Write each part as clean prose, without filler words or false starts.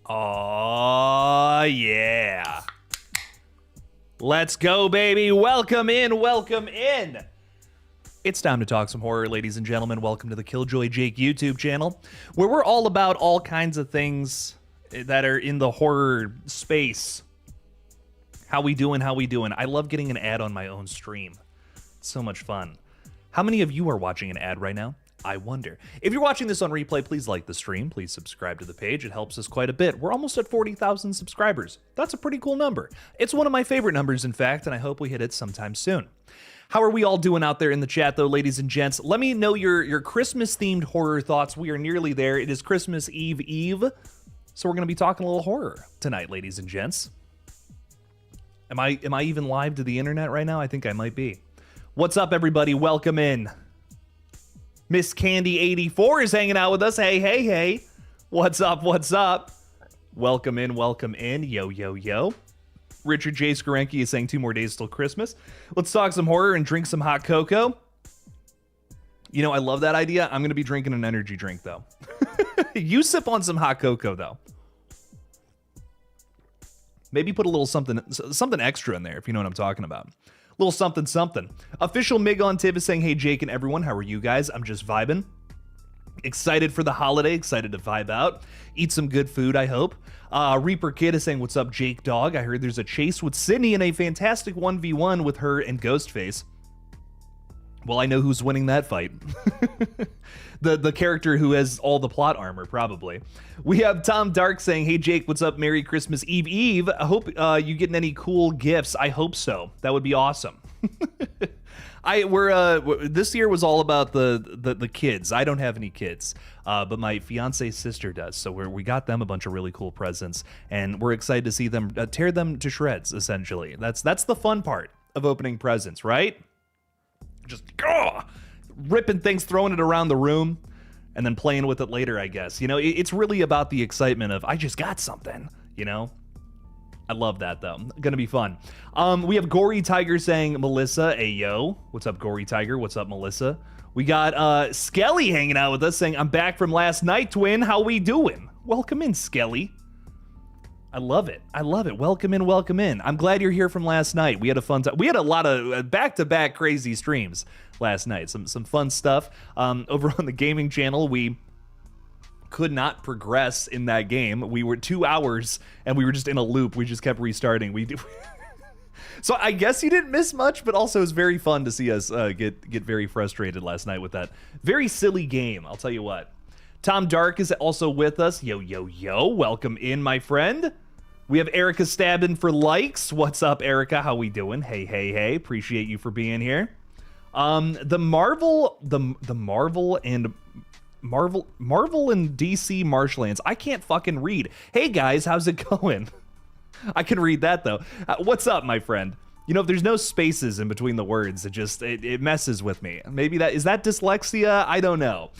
Oh, yeah. Let's go, baby. Welcome in. Welcome in. It's time to talk some horror, ladies and gentlemen. Welcome to the Killjoy Jake YouTube channel, where we're all about all kinds of things that are in the horror space. How we doing? How we doing? I love getting an ad on my own stream. It's so much fun. How many of you are watching an ad right now? I wonder. If you're watching this on replay, please like the stream. Please subscribe to the page. It helps us quite a bit. We're almost at 40,000 subscribers. That's a pretty cool number. It's one of my favorite numbers, in fact, and I hope we hit it sometime soon. How are we all doing out there in the chat, though, ladies and gents? Let me know your Christmas-themed horror thoughts. We are nearly there. It is Christmas Eve, so we're going to be talking a little horror tonight, ladies and gents. Am I even live to the internet right now? I think I might be. What's up, everybody? Welcome in. Miss Candy84 is hanging out with us. Hey, hey, hey. What's up? What's up? Welcome in. Welcome in. Yo, yo, yo. Richard J. Skarenki is saying 2 more days till Christmas. Let's talk some horror and drink some hot cocoa. You know, I love that idea. I'm going to be drinking an energy drink, though. You sip on some hot cocoa, though. Maybe put a little something extra in there, if you know what I'm talking about. Little something something. Official Mig on Tiv is saying, hey, Jake and everyone, how are you guys? I'm just vibing. Excited for the holiday, excited to vibe out. Eat some good food, I hope. Reaper Kid is saying, what's up, Jake Dog? I heard there's a chase with Sydney in a fantastic 1v1 with her and Ghostface. Well, I know who's winning that fight. The character who has all the plot armor, probably. We have Tom Dark saying, hey, Jake, what's up? Merry Christmas Eve. I hope you getting any cool gifts. I hope so. That would be awesome. This year was all about the kids. I don't have any kids, but my fiance's sister does. So we got them a bunch of really cool presents, and we're excited to see them tear them to shreds, essentially. That's the fun part of opening presents, right? Just ripping things, throwing it around the room, and then playing with it later, I guess. You know, it's really about the excitement of, I just got something, you know? I love that, though. Gonna be fun. We have Gory Tiger saying, Melissa, ayo. What's up, Gory Tiger? What's up, Melissa? We got Skelly hanging out with us saying, I'm back from last night, twin. How we doing? Welcome in, Skelly. I love it. I love it. Welcome in, welcome in. I'm glad you're here from last night. We had a fun time. We had a lot of back-to-back crazy streams last night. Some fun stuff. Over on the gaming channel, we could not progress in that game. We were 2 hours, and we were just in a loop. We just kept restarting. So I guess you didn't miss much, but also it was very fun to see us get very frustrated last night with that very silly game. I'll tell you what. Tom Dark is also with us. Yo, yo, yo. Welcome in, my friend. We have Erica Stabbin for likes. What's up, Erica? How we doing? Hey, hey, hey. Appreciate you for being here. The Marvel and DC Marshlands. I can't fucking read. Hey guys, how's it going? I can read that though. What's up, my friend? You know, if there's no spaces in between the words, it messes with me. Maybe is that dyslexia? I don't know.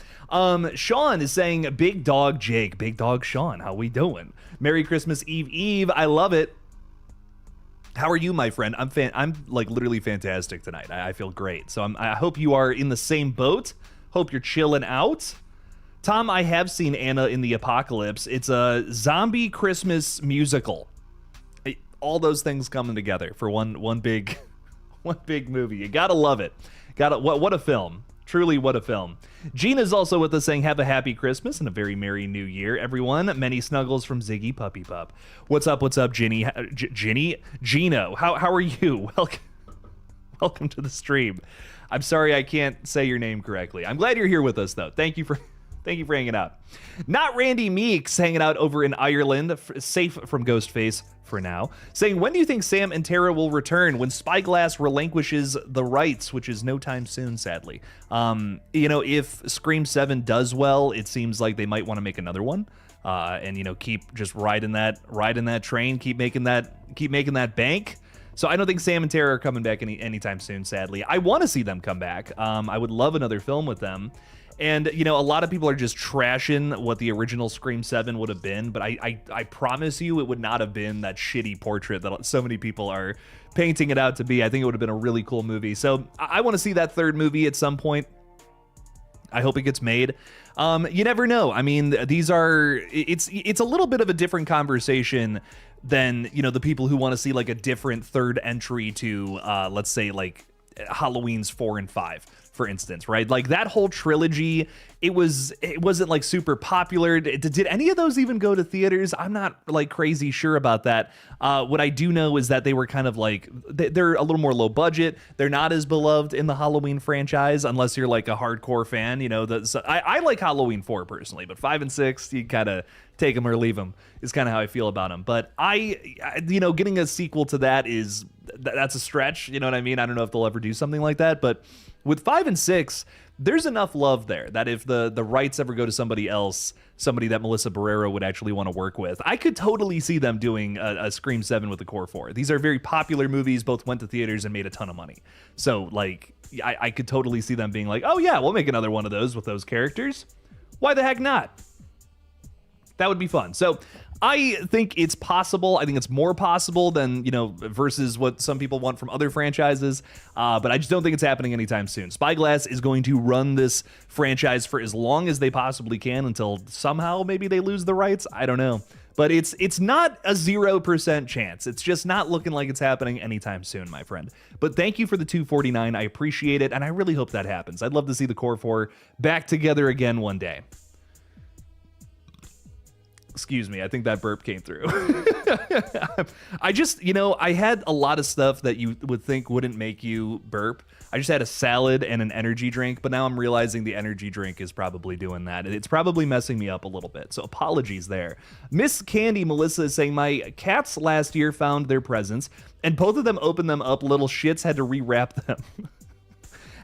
Sean is saying, Big Dog Jake, Big Dog Sean, how we doing? Merry Christmas Eve. I love it. How are you, my friend? I'm like literally fantastic tonight. I feel great. So I hope you are in the same boat. Hope you're chilling out. Tom, I have seen Anna in the Apocalypse. It's a zombie Christmas musical. All those things coming together for one big movie. You gotta love it. What a film. Truly, what a film. Gina's also with us saying, have a happy Christmas and a very merry new year, everyone. Many snuggles from Ziggy Puppy Pup. What's up, Ginny? Gino, how are you? Welcome to the stream. I'm sorry I can't say your name correctly. I'm glad you're here with us, though. Thank you for hanging out. Not Randy Meeks hanging out over in Ireland, safe from Ghostface for now, saying, when do you think Sam and Tara will return when Spyglass relinquishes the rights, which is no time soon, sadly. You know, if Scream 7 does well, it seems like they might want to make another one. And, you know, keep just riding that train, keep making that bank. So I don't think Sam and Tara are coming back anytime soon, sadly. I want to see them come back. I would love another film with them. And, you know, a lot of people are just trashing what the original Scream 7 would have been, but I promise you it would not have been that shitty portrait that so many people are painting it out to be. I think it would have been a really cool movie. So I want to see that third movie at some point. I hope it gets made. You never know. I mean, it's a little bit of a different conversation than, you know, the people who want to see like a different third entry to, let's say like Halloween's 4 and 5, for instance, right? Like that whole trilogy, it wasn't like super popular. Did any of those even go to theaters? I'm not like crazy sure about that. What I do know is that they were kind of like, they're a little more low budget. They're not as beloved in the Halloween franchise, unless you're like a hardcore fan. You know, I like Halloween 4 personally, but 5 and 6, you kind of take them or leave them is kind of how I feel about them. But you know, getting a sequel to that that's a stretch. You know what I mean? I don't know if they'll ever do something like that, but with 5 and 6, there's enough love there that if the rights ever go to somebody else, somebody that Melissa Barrera would actually want to work with, I could totally see them doing a Scream 7 with the core 4. These are very popular movies, both went to theaters and made a ton of money. So like, I could totally see them being like, oh yeah, we'll make another one of those with those characters. Why the heck not? That would be fun. So I think it's possible. I think it's more possible than, you know, versus what some people want from other franchises. But I just don't think it's happening anytime soon. Spyglass is going to run this franchise for as long as they possibly can until somehow maybe they lose the rights. I don't know. But it's not a 0% chance. It's just not looking like it's happening anytime soon, my friend. But thank you for the $2.49. I appreciate it, and I really hope that happens. I'd love to see the core 4 back together again one day. Excuse me, I think that burp came through. I just, you know, I had a lot of stuff that you would think wouldn't make you burp. I just had a salad and an energy drink, but now I'm realizing the energy drink is probably doing that. It's probably messing me up a little bit, so apologies there. Miss Candy Melissa is saying, my cats last year found their presents, and both of them opened them up. Little shits had to rewrap them.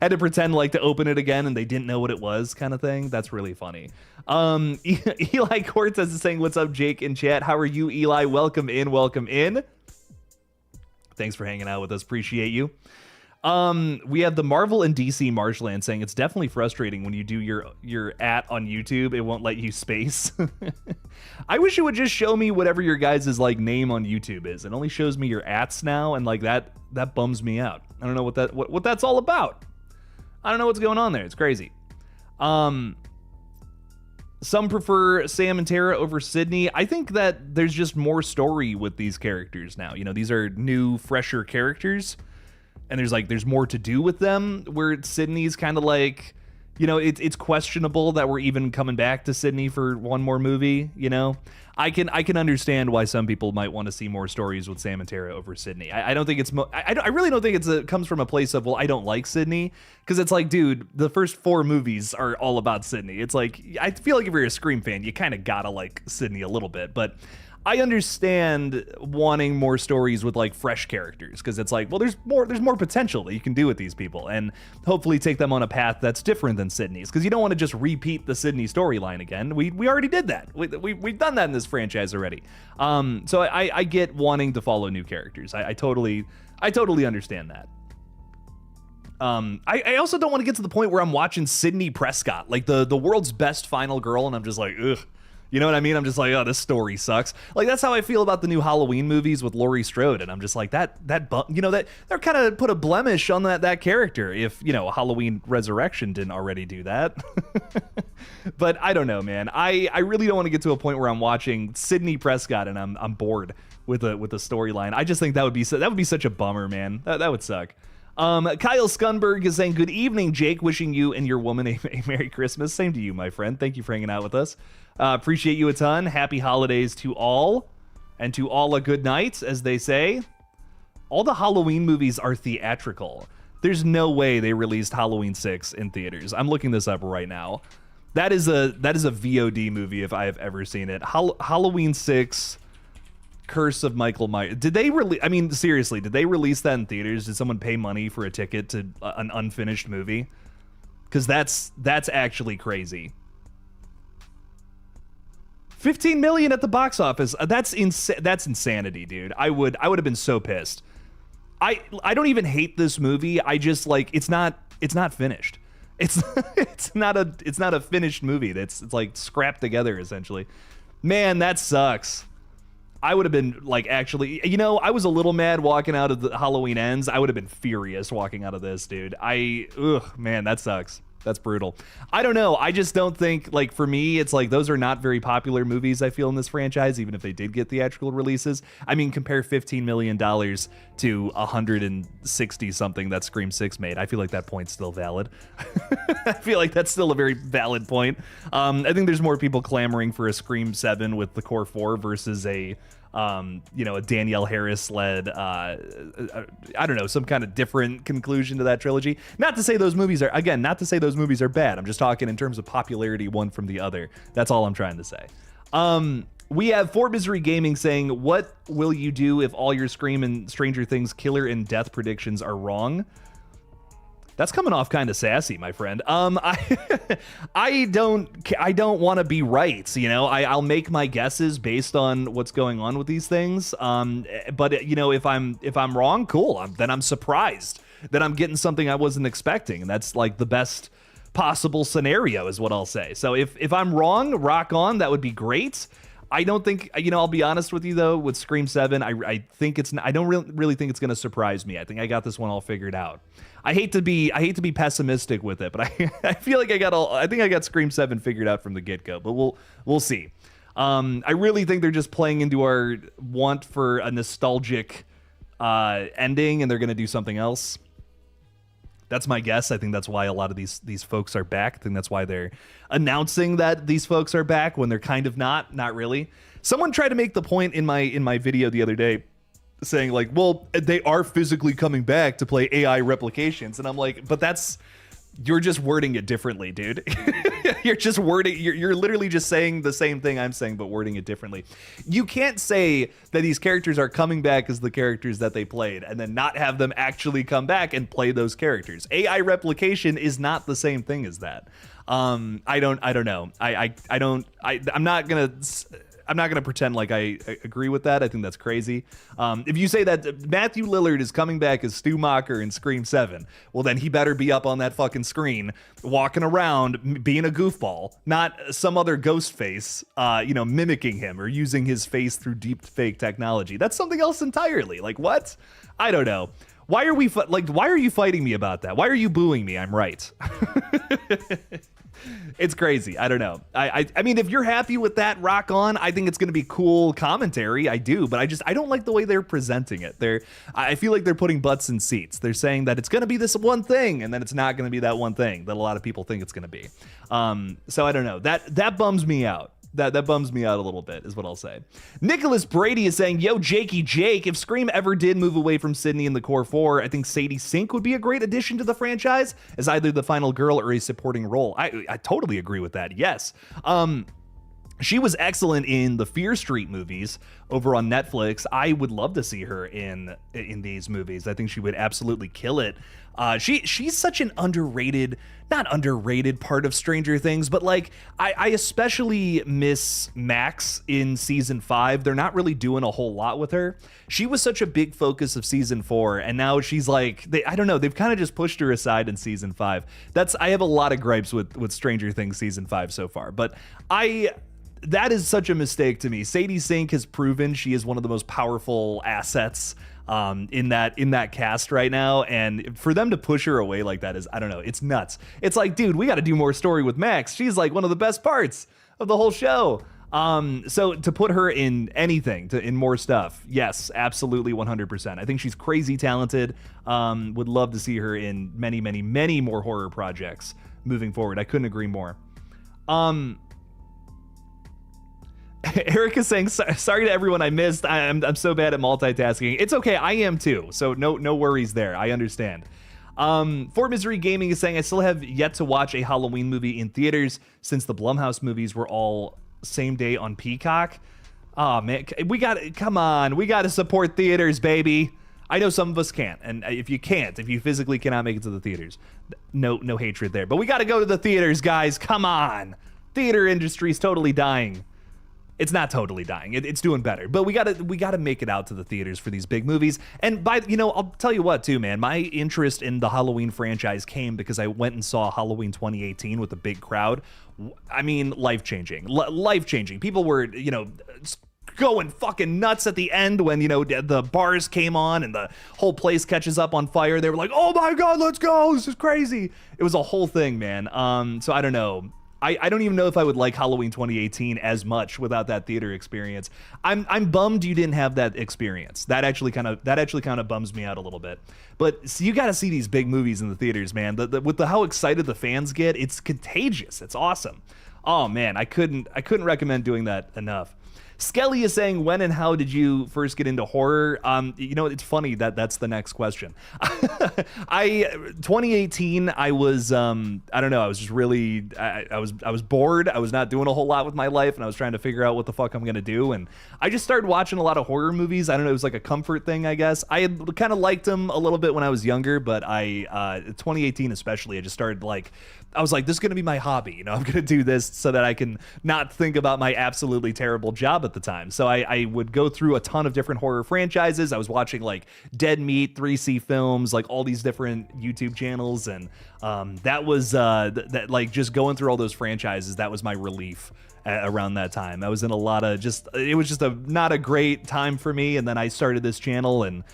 Had to pretend like to open it again and they didn't know what it was, kind of thing. That's really funny. Eli Cortez is saying, what's up, Jake in chat? How are you, Eli? Welcome in, welcome in. Thanks for hanging out with us. Appreciate you. We have the Marvel and DC Marshland saying, it's definitely frustrating when you do your @ on YouTube, it won't let you space. I wish it would just show me whatever your guys' like name on YouTube is. It only shows me your @ now, and like that bums me out. I don't know what that's all about. I don't know what's going on there. It's crazy. Some prefer Sam and Tara over Sydney. I think that there's just more story with these characters now. You know, these are new, fresher characters, and there's more to do with them, where Sydney's kind of like, you know, it's questionable that we're even coming back to Sydney for one more movie, you know? I can understand why some people might want to see more stories with Sam and Tara over Sydney. I don't think it's I really don't think it comes from a place of, well, I don't like Sydney, because it's like, dude, the first 4 movies are all about Sydney. It's like, I feel like if you're a Scream fan, you kind of gotta like Sydney a little bit, but I understand wanting more stories with like fresh characters, because it's like, well, there's more potential that you can do with these people, and hopefully take them on a path that's different than Sydney's, because you don't want to just repeat the Sydney storyline again. We already did that. We've done that in this franchise already. So I get wanting to follow new characters. I totally understand that. I also don't want to get to the point where I'm watching Sydney Prescott, like the world's best final girl, and I'm just like, ugh. You know what I mean? I'm just like, oh, this story sucks. Like, that's how I feel about the new Halloween movies with Laurie Strode, and I'm just like, that you know, that they're kind of put a blemish on that character, if, you know, Halloween Resurrection didn't already do that. But I don't know, man. I really don't want to get to a point where I'm watching Sydney Prescott and I'm bored with a storyline. I just think that would be such a bummer, man. That would suck. Kyle Scunberg is saying, good evening, Jake. Wishing you and your woman a Merry Christmas. Same to you, my friend. Thank you for hanging out with us. Appreciate you a ton. Happy holidays to all, and to all a good night, as they say. All the Halloween movies are theatrical. There's no way they released Halloween 6 in theaters. I'm looking this up right now. That is a VOD movie if I have ever seen it. Halloween 6, Curse of Michael Myers. Did they I mean, seriously, did they release that in theaters? Did someone pay money for a ticket to an unfinished movie? Because that's actually crazy. 15 million at the box office. That's insanity, dude. I would have been so pissed. I don't even hate this movie. I just like, it's not finished. It's not a finished movie. It's like scrapped together essentially. Man, that sucks. I would have been like, actually, you know, I was a little mad walking out of the Halloween Ends. I would have been furious walking out of this, dude. Man, that sucks. That's brutal. I don't know. I just don't think, like, for me, it's like those are not very popular movies, I feel, in this franchise, even if they did get theatrical releases. I mean, compare $15 million to 160 something that Scream 6 made. I feel like that point's still valid. I feel like that's still a very valid point. I think there's more people clamoring for a Scream 7 with the core 4 versus a a Danielle Harris led, I don't know, some kind of different conclusion to that trilogy. Not to say those movies are bad. I'm just talking in terms of popularity, one from the other. That's all I'm trying to say. We have For Misery Gaming saying, what will you do if all your Scream and Stranger Things killer and death predictions are wrong? That's coming off kind of sassy, my friend. I don't want to be right. I'll make my guesses based on what's going on with these things. But if I'm wrong, cool. Then I'm surprised that I'm getting something I wasn't expecting, and that's like the best possible scenario, is what I'll say. So if I'm wrong, rock on. That would be great. I don't think, I'll be honest with you though, with Scream 7, I don't really think it's going to surprise me. I think I got this one all figured out. I hate to be pessimistic with it, but I feel like I think I got Scream 7 figured out from the get-go, but we'll see. I really think they're just playing into our want for a nostalgic ending, and they're going to do something else. That's my guess. I think that's why a lot of these folks are back. I think that's why they're announcing that these folks are back when they're kind of not really. Someone tried to make the point in my video the other day, saying like, well, they are physically coming back to play AI replications, and I'm like, but you're just wording it differently, dude. You're literally just saying the same thing I'm saying, but wording it differently. You can't say that these characters are coming back as the characters that they played and then not have them actually come back and play those characters. AI replication is not the same thing as that. I don't know. I'm not gonna pretend like I agree with that. I think that's crazy. If you say that Matthew Lillard is coming back as Stu Macher in Scream 7, well then he better be up on that fucking screen, walking around being a goofball, not some other ghost face, mimicking him or using his face through deep fake technology. That's something else entirely. Like what? I don't know. Why are you fighting me about that? Why are you booing me? I'm right. It's crazy. I don't know. I mean, if you're happy with that, rock on. I think it's going to be cool commentary. I do, but I don't like the way they're presenting it. I feel like they're putting butts in seats. They're saying that it's going to be this one thing, and then it's not going to be that one thing that a lot of people think it's going to be. So I don't know. That bums me out. That bums me out a little bit, is what I'll say. Nicholas Brady is saying, yo, Jakey Jake, if Scream ever did move away from Sydney in the core 4, I think Sadie Sink would be a great addition to the franchise as either the final girl or a supporting role. I totally agree with that, yes. She was excellent in the Fear Street movies over on Netflix. I would love to see her in these movies. I think she would absolutely kill it. She's such an not underrated part of Stranger Things, but like I especially miss Max in season 5. They're not really doing a whole lot with her. She was such a big focus of season 4, and now she's like, I don't know, they've kind of just pushed her aside in season 5. I have a lot of gripes with Stranger Things season 5 so far, but that is such a mistake to me. Sadie Sink has proven she is one of the most powerful assets in that cast right now, and for them to push her away like that is, I don't know, it's nuts. It's like, dude, we got to do more story with Max. She's like one of the best parts of the whole show. So to put her in anything, in more stuff, yes, absolutely 100%. I think she's crazy talented. Would love to see her in many, many, many more horror projects moving forward. I couldn't agree more. Erica's saying, sorry to everyone I missed. I'm so bad at multitasking. It's okay. I am too. So no worries there. I understand. For Misery Gaming is saying, I still have yet to watch a Halloween movie in theaters since the Blumhouse movies were all same day on Peacock. Oh man, we got to support theaters, baby. I know some of us can't, and if you physically cannot make it to the theaters, no hatred there. But we got to go to the theaters, guys. Come on. Theater industry's totally dying. It's not totally dying. It's doing better, but we gotta make it out to the theaters for these big movies. And I'll tell you what too, man. My interest in the Halloween franchise came because I went and saw Halloween 2018 with a big crowd. I mean, life changing. People were, going fucking nuts at the end when, you know, the bars came on and the whole place catches up on fire. They were like, oh my God, let's go. This is crazy. It was a whole thing, man. So I don't know. I don't even know if I would like Halloween 2018 as much without that theater experience. I'm bummed you didn't have that experience. That actually kind of bums me out a little bit. But so you got to see these big movies in the theaters, man. With how excited the fans get, it's contagious. It's awesome. Oh man, I couldn't recommend doing that enough. Skelly is saying, when and how did you first get into horror? You know, it's funny that's the next question. 2018, I was, I don't know, I was just really, I was bored. I was not doing a whole lot with my life, and I was trying to figure out what the fuck I'm gonna do. And I just started watching a lot of horror movies. I don't know, it was like a comfort thing, I guess. I had kind of liked them a little bit when I was younger, but 2018 especially, I just started I was like, this is going to be my hobby. You know, I'm going to do this so that I can not think about my absolutely terrible job at the time. So I would go through a ton of different horror franchises. I was watching like Dead Meat, 3C Films, like all these different YouTube channels. And that was that like just going through all those franchises. That was my relief around that time. I was in a lot of it was just not a great time for me. And then I started this channel, and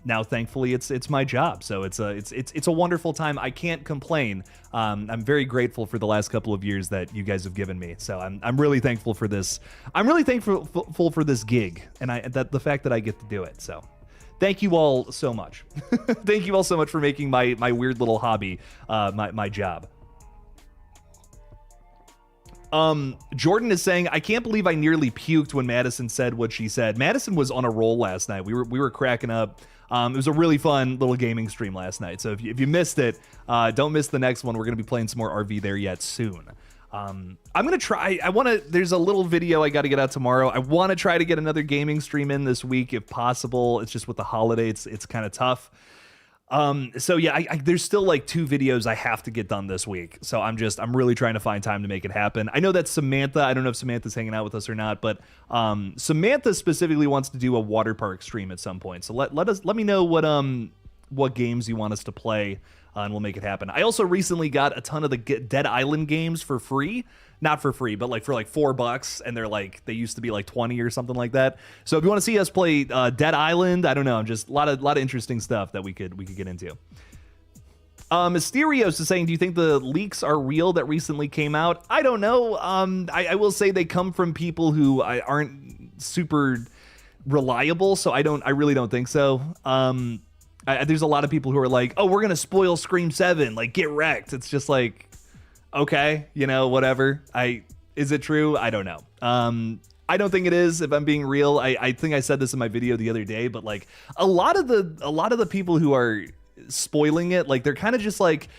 now thankfully it's my job, so it's a wonderful time. I can't complain. I'm very grateful for the last couple of years that you guys have given me, so I'm really thankful for this. I'm really thankful for this gig, and the fact that I get to do it. So thank you all so much. Thank you all so much for making my weird little hobby my job. Jordan is saying, I can't believe I nearly puked when Madison said what she said. Madison was on a roll last night. We were cracking up. It was a really fun little gaming stream last night. So if you missed it, don't miss the next one. We're going to be playing some more RV There Yet soon. I'm going to try. There's a little video I got to get out tomorrow. I want to try to get another gaming stream in this week if possible. It's just with the holidays, it's kind of tough. So yeah, there's still like 2 videos I have to get done this week. So I'm really trying to find time to make it happen. I know that Samantha, I don't know if Samantha's hanging out with us or not, but, Samantha specifically wants to do a water park stream at some point. So let me know what games you want us to play, and we'll make it happen. I also recently got a ton of the Dead Island games for free. Not for free, but like for like $4, and they used to be like 20 or something like that. So if you want to see us play Dead Island, I don't know, just a lot of interesting stuff that we could get into. Mysterios is saying, do you think the leaks are real that recently came out? I don't know. I will say they come from people who aren't super reliable, so I really don't think so. There's a lot of people who are like, oh, we're gonna spoil Scream 7, like get wrecked. It's just like, okay, you know, whatever. Is it true? I don't know. I don't think it is, if I'm being real. I think I said this in my video the other day, but like a lot of the people who are spoiling it, like they're kind of just like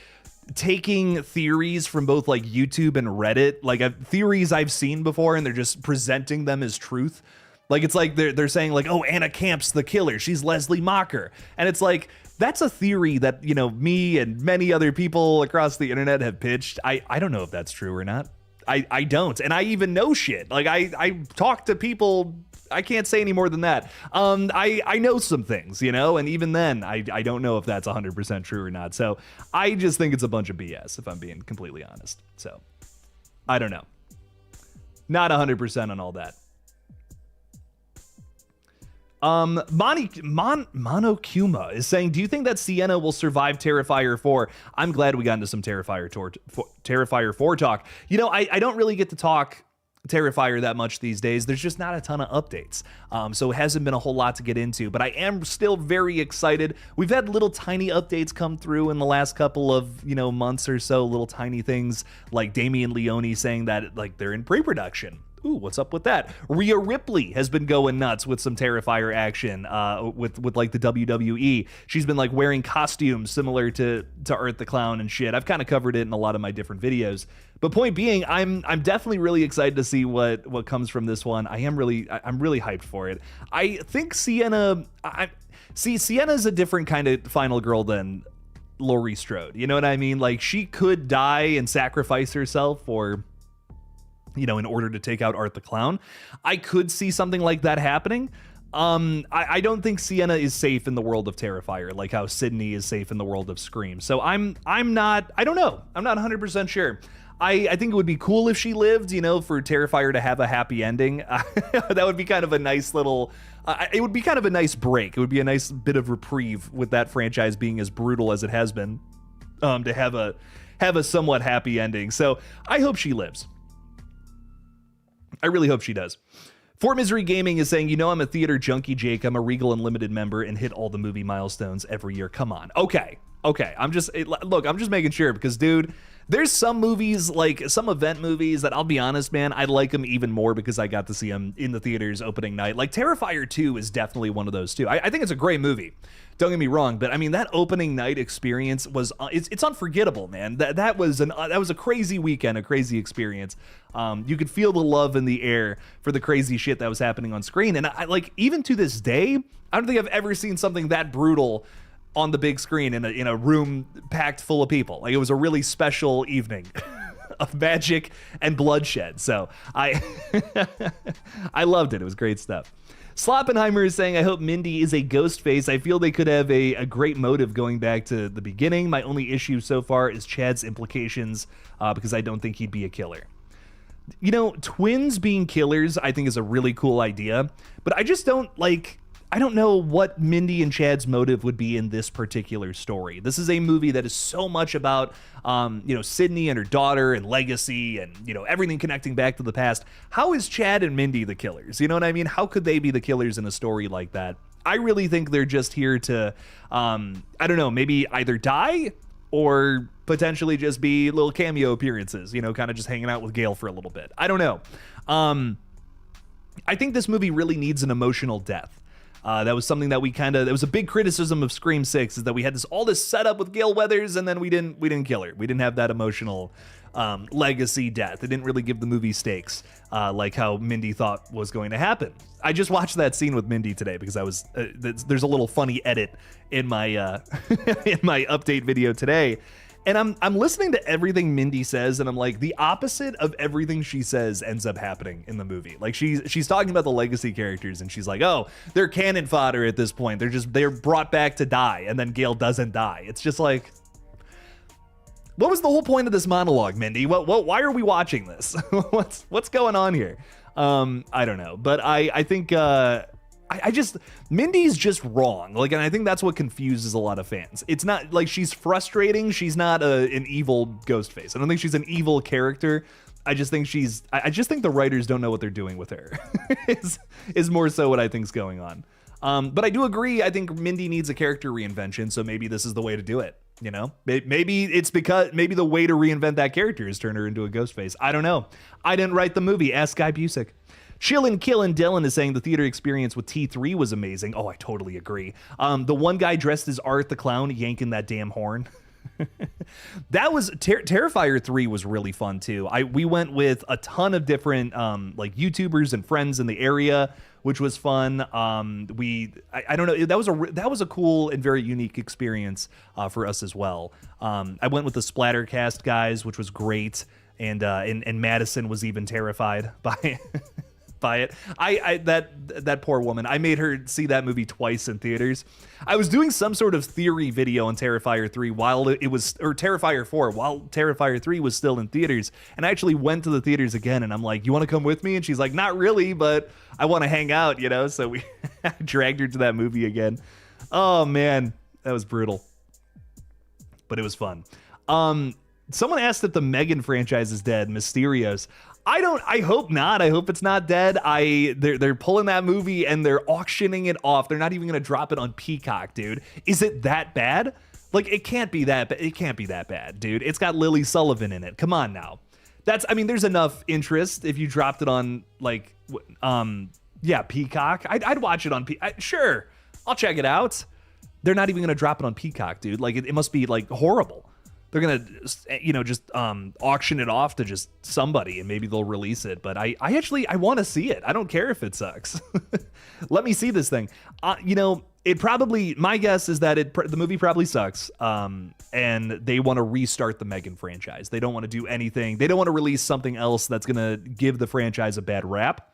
taking theories from both like YouTube and Reddit, like theories I've seen before, and they're just presenting them as truth. Like it's like they're saying like, oh, Anna Camp's the killer, she's Leslie Mocker, and it's like, that's a theory that, you know, me and many other people across the internet have pitched. I don't know if that's true or not. I don't. And I even know shit. Like I talk to people. I can't say any more than that. I know some things, you know, and even then I don't know if that's 100% true or not. So I just think it's a bunch of BS, if I'm being completely honest. So I don't know. Not 100% on all that. Monokuma is saying, do you think that Sienna will survive Terrifier 4? I'm glad we got into some Terrifier 4 talk. You know, I don't really get to talk Terrifier that much these days. There's just not a ton of updates. So it hasn't been a whole lot to get into, but I am still very excited. We've had little tiny updates come through in the last couple of, you know, months or so, little tiny things like Damian Leone saying that like they're in pre-production. Ooh, what's up with that? Rhea Ripley has been going nuts with some Terrifier action with like the WWE. She's been like wearing costumes similar to Art the Clown and shit. I've kind of covered it in a lot of my different videos. But point being, I'm definitely really excited to see what comes from this one. I'm really hyped for it. I think Sienna's a different kind of final girl than Laurie Strode. You know what I mean? Like she could die and sacrifice herself for, you know, in order to take out Art the Clown. I could see something like that happening. I don't think Sienna is safe in the world of Terrifier, like how Sydney is safe in the world of Scream. So I don't know. I'm not 100% sure. I think it would be cool if she lived, you know, for Terrifier to have a happy ending. That would be kind of a nice little, it would be kind of a nice break. It would be a nice bit of reprieve with that franchise being as brutal as it has been, to have a somewhat happy ending. So I hope she lives. I really hope she does. Fort Misery Gaming is saying, you know, I'm a theater junkie, Jake. I'm a Regal Unlimited member and hit all the movie milestones every year. Come on. Okay. I'm just making sure because, dude, there's some movies, like some event movies that I'll be honest, man, I like them even more because I got to see them in the theaters opening night. Like Terrifier 2 is definitely one of those too. I think it's a great movie. Don't get me wrong, but I mean that opening night experience was it's unforgettable, man. That was a crazy weekend, a crazy experience. You could feel the love in the air for the crazy shit that was happening on screen, and I like even to this day, I don't think I've ever seen something that brutal on the big screen in a room packed full of people. Like it was a really special evening of magic and bloodshed. So I loved it. It was great stuff. Sloppenheimer is saying, I hope Mindy is a ghost face. I feel they could have a great motive going back to the beginning. My only issue so far is Chad's implications because I don't think he'd be a killer. You know, twins being killers, I think is a really cool idea, but I just don't I don't know what Mindy and Chad's motive would be in this particular story. This is a movie that is so much about, you know, Sydney and her daughter and legacy and, you know, everything connecting back to the past. How is Chad and Mindy the killers? You know what I mean? How could they be the killers in a story like that? I really think they're just here to, I don't know, maybe either die or potentially just be little cameo appearances, you know, kind of just hanging out with Gale for a little bit. I don't know. I think this movie really needs an emotional death. That was something that that was a big criticism of Scream 6 is that we had all this setup with Gale Weathers and then we didn't kill her. We didn't have that emotional legacy death. It didn't really give the movie stakes like how Mindy thought was going to happen. I just watched that scene with Mindy today because there's a little funny edit in my in my update video today. And I'm listening to everything Mindy says, and I'm like, the opposite of everything she says ends up happening in the movie. Like she's talking about the legacy characters, and she's like, oh, they're cannon fodder at this point. They're brought back to die, and then Gale doesn't die. It's just like, what was the whole point of this monologue, Mindy? Why are we watching this? What's going on here? I don't know, but I think Mindy's just wrong. Like, and I think that's what confuses a lot of fans. It's not like she's frustrating. She's not an evil ghost face. I don't think she's an evil character. I just think the writers don't know what they're doing with her. is more so what I think's going on. But I do agree. I think Mindy needs a character reinvention. So maybe this is the way to do it. You know, maybe the way to reinvent that character is turn her into a ghost face. I don't know. I didn't write the movie. Ask Guy Busick. Chillin' Killin' Dylan is saying the theater experience with T3 was amazing. Oh, I totally agree. The one guy dressed as Art the Clown yanking that damn horn. That was Terrifier 3 was really fun too. We went with a ton of different like YouTubers and friends in the area, which was fun. I don't know, that was a cool and very unique experience for us as well. I went with the Splattercast guys, which was great, and Madison was even terrified by by it. That poor woman. I made her see that movie twice in theaters. I was doing some sort of theory video on Terrifier 3 while Terrifier 4 while Terrifier 3 was still in theaters, and I actually went to the theaters again, and I'm like, you want to come with me? And she's like, not really, but I want to hang out, you know? So we dragged her to that movie again. Oh man, that was brutal, but it was fun. Someone asked if the Megan franchise is dead. Mysterios. I hope not. I hope it's not dead. They're pulling that movie and they're auctioning it off. They're not even gonna drop it on Peacock, dude. Is it that bad? Like, it can't be that bad, dude. It's got Lily Sullivan in it. Come on now. There's enough interest if you dropped it on Peacock. I'd watch it on sure. I'll check it out. They're not even gonna drop it on Peacock, dude. Like it must be like horrible. They're gonna, just auction it off to just somebody, and maybe they'll release it. But I want to see it. I don't care if it sucks. Let me see this thing. It probably. My guess is that the movie probably sucks. And they want to restart the Megan franchise. They don't want to do anything. They don't want to release something else that's gonna give the franchise a bad rap.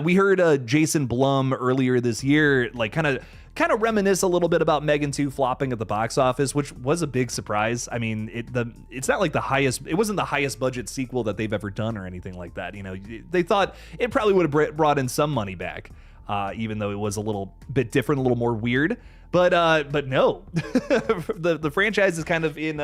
We heard Jason Blum earlier this year, like kind of kind of reminisce a little bit about Megan 2 flopping at the box office, which was a big surprise. I mean, it's not like it wasn't the highest budget sequel that they've ever done or anything like that. You know, they thought it probably would have brought in some money back, even though it was a little bit different, a little more weird. But no, the franchise is kind of in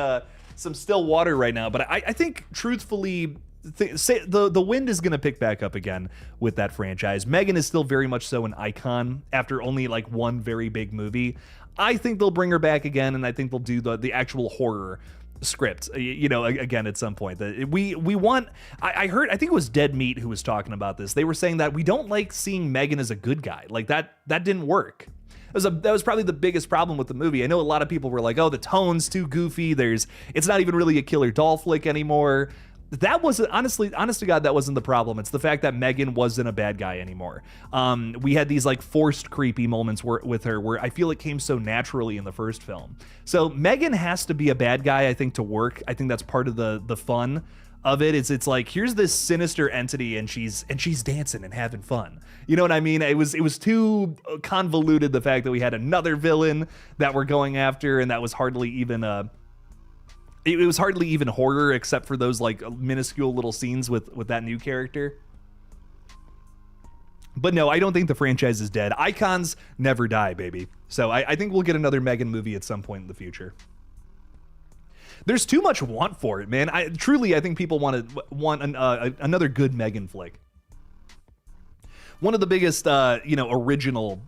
some still water right now. But I think truthfully, the wind is going to pick back up again with that franchise. Megan is still very much so an icon after only like one very big movie. I think they'll bring her back again, and I think they'll do the actual horror script, you know, again at some point. We want, I heard, I think it was Dead Meat who was talking about this. They were saying that we don't like seeing Megan as a good guy. Like that didn't work. That was probably the biggest problem with the movie. I know a lot of people were like, oh, the tone's too goofy. It's not even really a killer doll flick anymore. That wasn't, honest to God, that wasn't the problem. It's the fact that Megan wasn't a bad guy anymore. We had these like forced creepy moments with her where I feel it came so naturally in the first film. So Megan has to be a bad guy, I think, to work. I think that's part of the fun of it. It's like, here's this sinister entity and she's dancing and having fun. You know what I mean? It was too convoluted, the fact that we had another villain that we're going after, and that was hardly even it was hardly even horror, except for those like minuscule little scenes with that new character. But no, I don't think the franchise is dead. Icons never die, baby. So I think we'll get another Megan movie at some point in the future. There's too much want for it, man. I think people want another good Megan flick. One of the biggest, original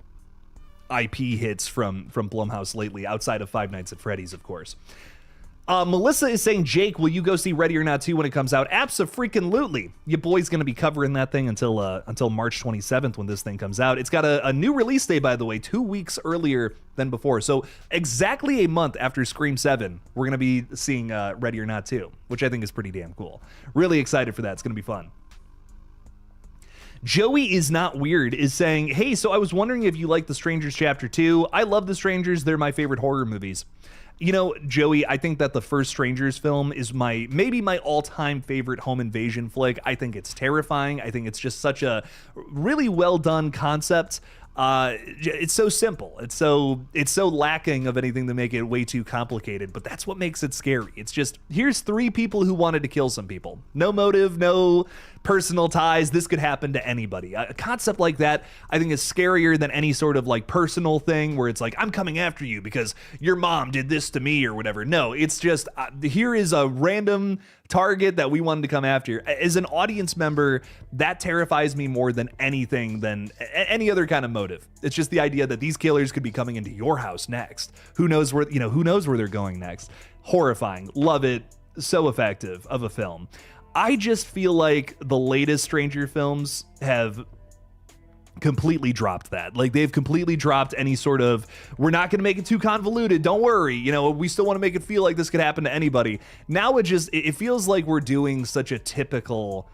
IP hits from Blumhouse lately, outside of Five Nights at Freddy's, of course. Melissa is saying, Jake, will you go see Ready or Not 2 when it comes out? Abso-freaking-lutely. Your boy's going to be covering that thing until March 27th when this thing comes out. It's got a new release day, by the way, 2 weeks earlier than before. So exactly a month after Scream 7, we're going to be seeing Ready or Not 2, which I think is pretty damn cool. Really excited for that. It's going to be fun. Joey is not weird is saying, hey, so I was wondering if you like The Strangers Chapter 2. I love The Strangers. They're my favorite horror movies. You know, Joey, I think that the first Strangers film is maybe my all-time favorite home invasion flick. I think it's terrifying. I think it's just such a really well done concept. It's so simple. It's so lacking of anything to make it way too complicated, but that's what makes it scary. It's just, here's 3 people who wanted to kill some people. No motive, no personal ties. This could happen to anybody. A concept like that, I think, is scarier than any sort of like personal thing where it's like, I'm coming after you because your mom did this to me or whatever. No, it's just, here is a random target that we wanted to come after. As an audience member, that terrifies me more than anything, than any other kind of motive. It's just the idea that these killers could be coming into your house next. Who knows where they're going next. Horrifying. Love it. So effective of a film. I just feel like the latest Stranger films have completely dropped that. Like, they've completely dropped any sort of, we're not going to make it too convoluted, don't worry, we still want to make it feel like this could happen to anybody. Now it feels like we're doing such a typical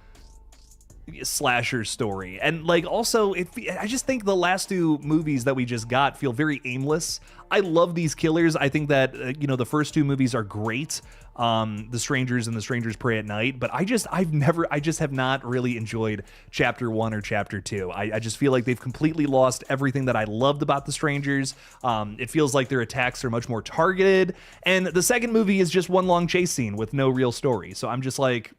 slasher story, and like also I just think the last 2 movies that we just got feel very aimless. I love these killers. I think that the first 2 movies are great, The Strangers and The Strangers Prey at Night, but I just have not really enjoyed Chapter 1 or Chapter 2. I just feel like they've completely lost everything that I loved about The Strangers. It feels like their attacks are much more targeted, and the second movie is just one long chase scene with no real story. So I'm just like,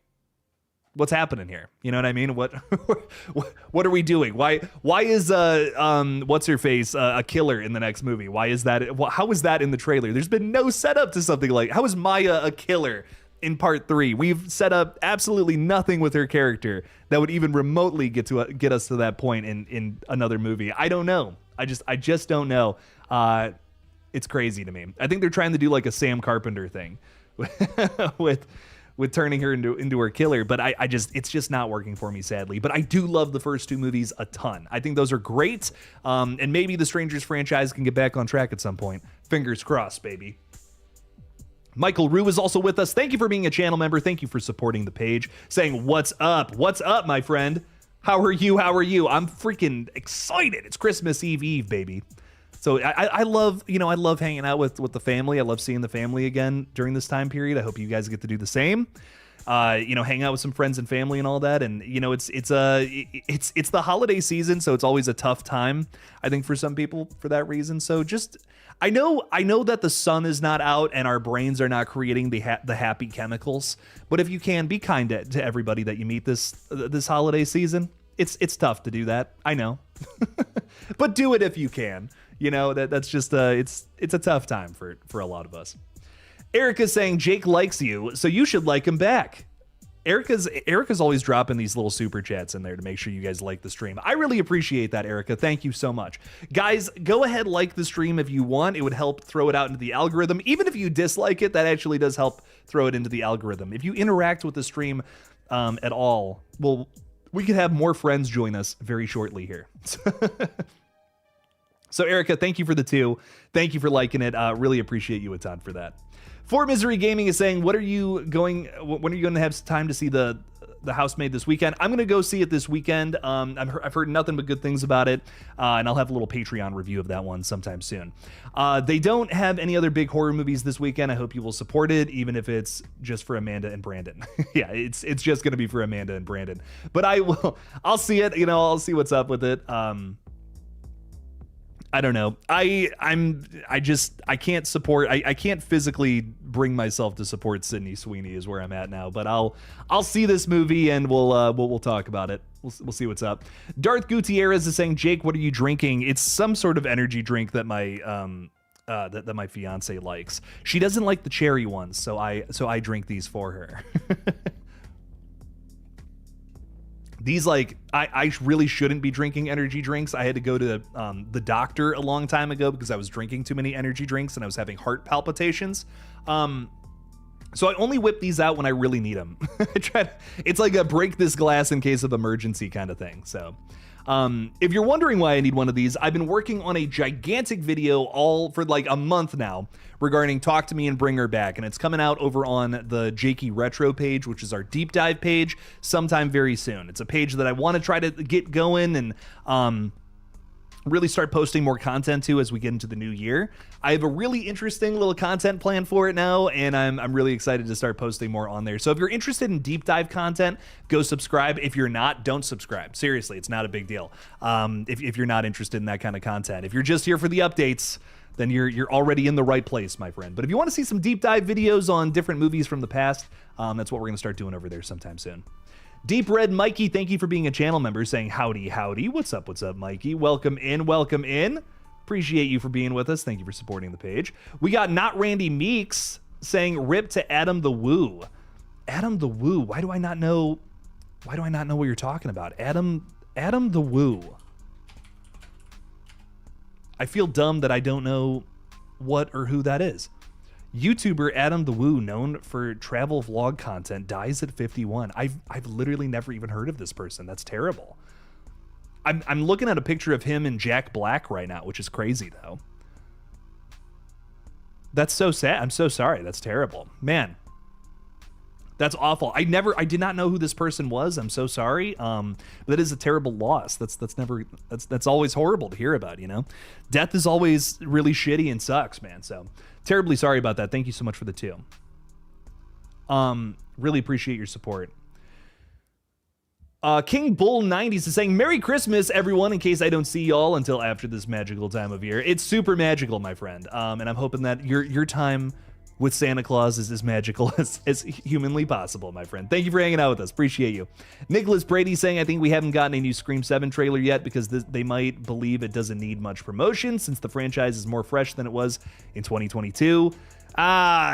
what's happening here? You know what I mean? What are we doing? Why is what's her face a killer in the next movie? Why is that? How is that in the trailer? There's been no setup to something like, how is Maya a killer in part 3? We've set up absolutely nothing with her character that would even remotely get us to that point in another movie. I don't know. I just don't know. It's crazy to me. I think they're trying to do like a Sam Carpenter thing with turning her into her killer, but it's just not working for me, sadly. But I do love the first 2 movies a ton. I think those are great, and maybe the Strangers franchise can get back on track at some point. Fingers crossed, baby. Michael Rue is also with us. Thank you for being a channel member. Thank you for supporting the page. Saying, what's up? What's up, my friend? How are you? I'm freaking excited. It's Christmas Eve, baby. So I love hanging out with the family. I love seeing the family again during this time period. I hope you guys get to do the same. hang out with some friends and family and all that. And it's the holiday season, so it's always a tough time, I think, for some people for that reason. So just I know that the sun is not out and our brains are not creating the happy chemicals, but if you can, be kind to everybody that you meet this holiday season. It's tough to do that, I know. But do it if you can. That's just it's a tough time for a lot of us. Erica's saying Jake likes you, so you should like him back. Erica's always dropping these little super chats in there to make sure you guys like the stream. I really appreciate that, Erica. Thank you so much. Guys, go ahead, like the stream if you want. It would help throw it out into the algorithm. Even if you dislike it, that actually does help throw it into the algorithm. If you interact with the stream at all, well, we could have more friends join us very shortly here. So Erica, thank you for the 2. Thank you for liking it. Really appreciate you a ton for that. For Misery Gaming is saying, when are you going to have time to see the Housemaid this weekend? I'm going to go see it this weekend. I've heard nothing but good things about it, and I'll have a little Patreon review of that one sometime soon. They don't have any other big horror movies this weekend. I hope you will support it, even if it's just for Amanda and Brandon. Yeah, it's just going to be for Amanda and Brandon. But I'll see it. I'll see what's up with it. I don't know. I can't support. I can't physically bring myself to support Sydney Sweeney is where I'm at now. But I'll see this movie and we'll talk about it. We'll see what's up. Darth Gutierrez is saying, Jake, what are you drinking? It's some sort of energy drink that my that my fiance likes. She doesn't like the cherry ones, so I drink these for her. These, I really shouldn't be drinking energy drinks. I had to go to the doctor a long time ago because I was drinking too many energy drinks and I was having heart palpitations. So I only whip these out when I really need them. It's like a break this glass in case of emergency kind of thing. So if you're wondering why I need one of these, I've been working on a gigantic video all for like a month now regarding Talk to Me and Bring Her Back, and it's coming out over on the Jakey Retro page, which is our deep dive page, sometime very soon. It's a page that I want to try to get going and really start posting more content to as we get into the new year. I have a really interesting little content plan for it now, and I'm really excited to start posting more on there. So if you're interested in deep dive content, go subscribe. If you're not, don't subscribe. Seriously, it's not a big deal. If you're not interested in that kind of content, if you're just here for the updates, then you're already in the right place, my friend. But if you want to see some deep dive videos on different movies from the past, that's what we're going to start doing over there sometime soon. Deep Red Mikey, thank you for being a channel member, saying howdy, howdy. What's up, Mikey? Welcome in, welcome in. Appreciate you for being with us. Thank you for supporting the page. We got Not Randy Meeks saying rip to Adam the Woo. Adam the Woo, why do I not know what you're talking about? Adam the Woo. I feel dumb that I don't know what or who that is. YouTuber Adam the Woo, known for travel vlog content, dies at 51. I've literally never even heard of this person. That's terrible. I'm looking at a picture of him and Jack Black right now, which is crazy though. That's so sad. I'm so sorry. That's terrible. Man. That's awful. I did not know who this person was. I'm so sorry. But that is a terrible loss. That's always horrible to hear about, Death is always really shitty and sucks, man. So terribly sorry about that. Thank you so much for the 2. Really appreciate your support. King Bull 90s is saying, Merry Christmas, everyone, in case I don't see y'all until after this magical time of year. It's super magical, my friend. And I'm hoping that your time with Santa Claus is as magical as humanly possible, my friend. Thank you for hanging out with us. Appreciate you. Nicholas Brady saying, I think we haven't gotten a new Scream 7 trailer yet because they might believe it doesn't need much promotion since the franchise is more fresh than it was in 2022.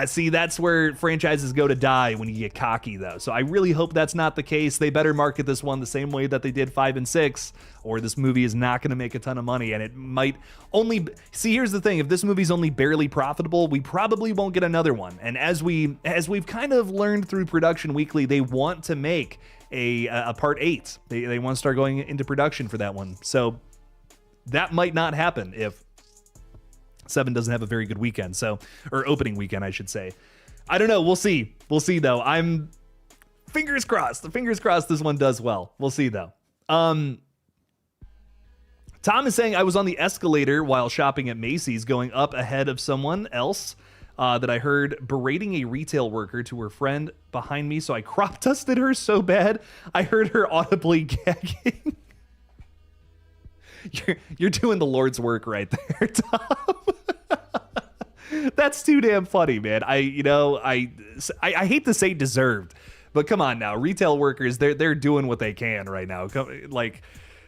See, that's where franchises go to die, when you get cocky, though. So I really hope that's not the case. They better market this one the same way that they did 5 and 6, or this movie is not going to make a ton of money, and it might only... See, here's the thing. If this movie's only barely profitable, we probably won't get another one. And as we've kind of learned through Production Weekly, they want to make a Part 8. They want to start going into production for that one. So that might not happen if 7 doesn't have a very good weekend, or opening weekend, I should say. I don't know. We'll see. We'll see, though. I'm fingers crossed. Fingers crossed this one does well. We'll see, though. Tom is saying, I was on the escalator while shopping at Macy's going up ahead of someone else. that I heard berating a retail worker to her friend behind me, so I crop dusted her so bad I heard her audibly gagging. You're doing the Lord's work right there, Tom. That's too damn funny, man. I hate to say deserved, but come on now, retail workers, they're doing what they can right now. Like,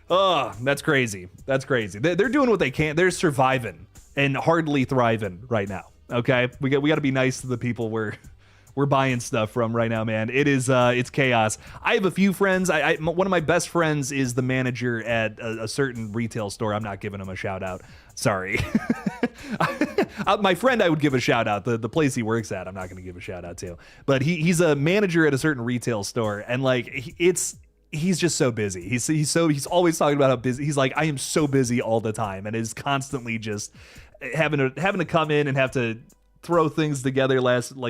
oh, that's crazy. That's crazy. They're doing what they can. They're surviving and hardly thriving right now. Okay, we got to be nice to the people we're buying stuff from right now, man. It's chaos. I have a few friends. One of my best friends is the manager at a certain retail store. I'm not giving him a shout out. Sorry. My friend, I would give a shout out. The place he works at, I'm not going to give a shout out to. But he's a manager at a certain retail store, and like he's just so busy. He's always talking about how busy. He's like, I am so busy all the time, and is constantly just having to come in and have to throw things together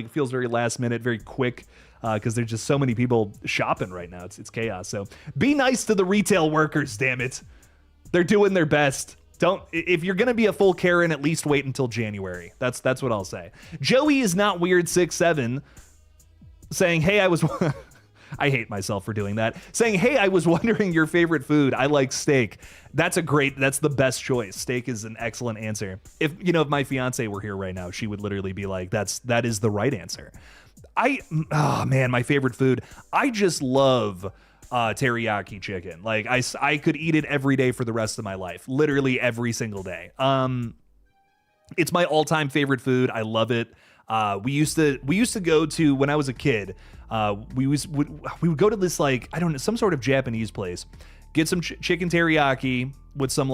feels very last minute, very quick, because there's just so many people shopping right now. It's chaos. So be nice to the retail workers, damn it. They're doing their best. If you're gonna be a full Karen, at least wait until January. That's what I'll say. Joey is not weird 6'7", saying, hey, I was I hate myself for doing that. Saying, hey, I was wondering your favorite food. I like steak. That's the best choice. Steak is an excellent answer. If my fiance were here right now, she would literally be like, that is the right answer. My favorite food. I just love teriyaki chicken. Like I could eat it every day for the rest of my life, literally every single day. It's my all-time favorite food. I love it. We used to go to, when I was a kid, we would go to this, like, I don't know, some sort of Japanese place, get some chicken teriyaki with some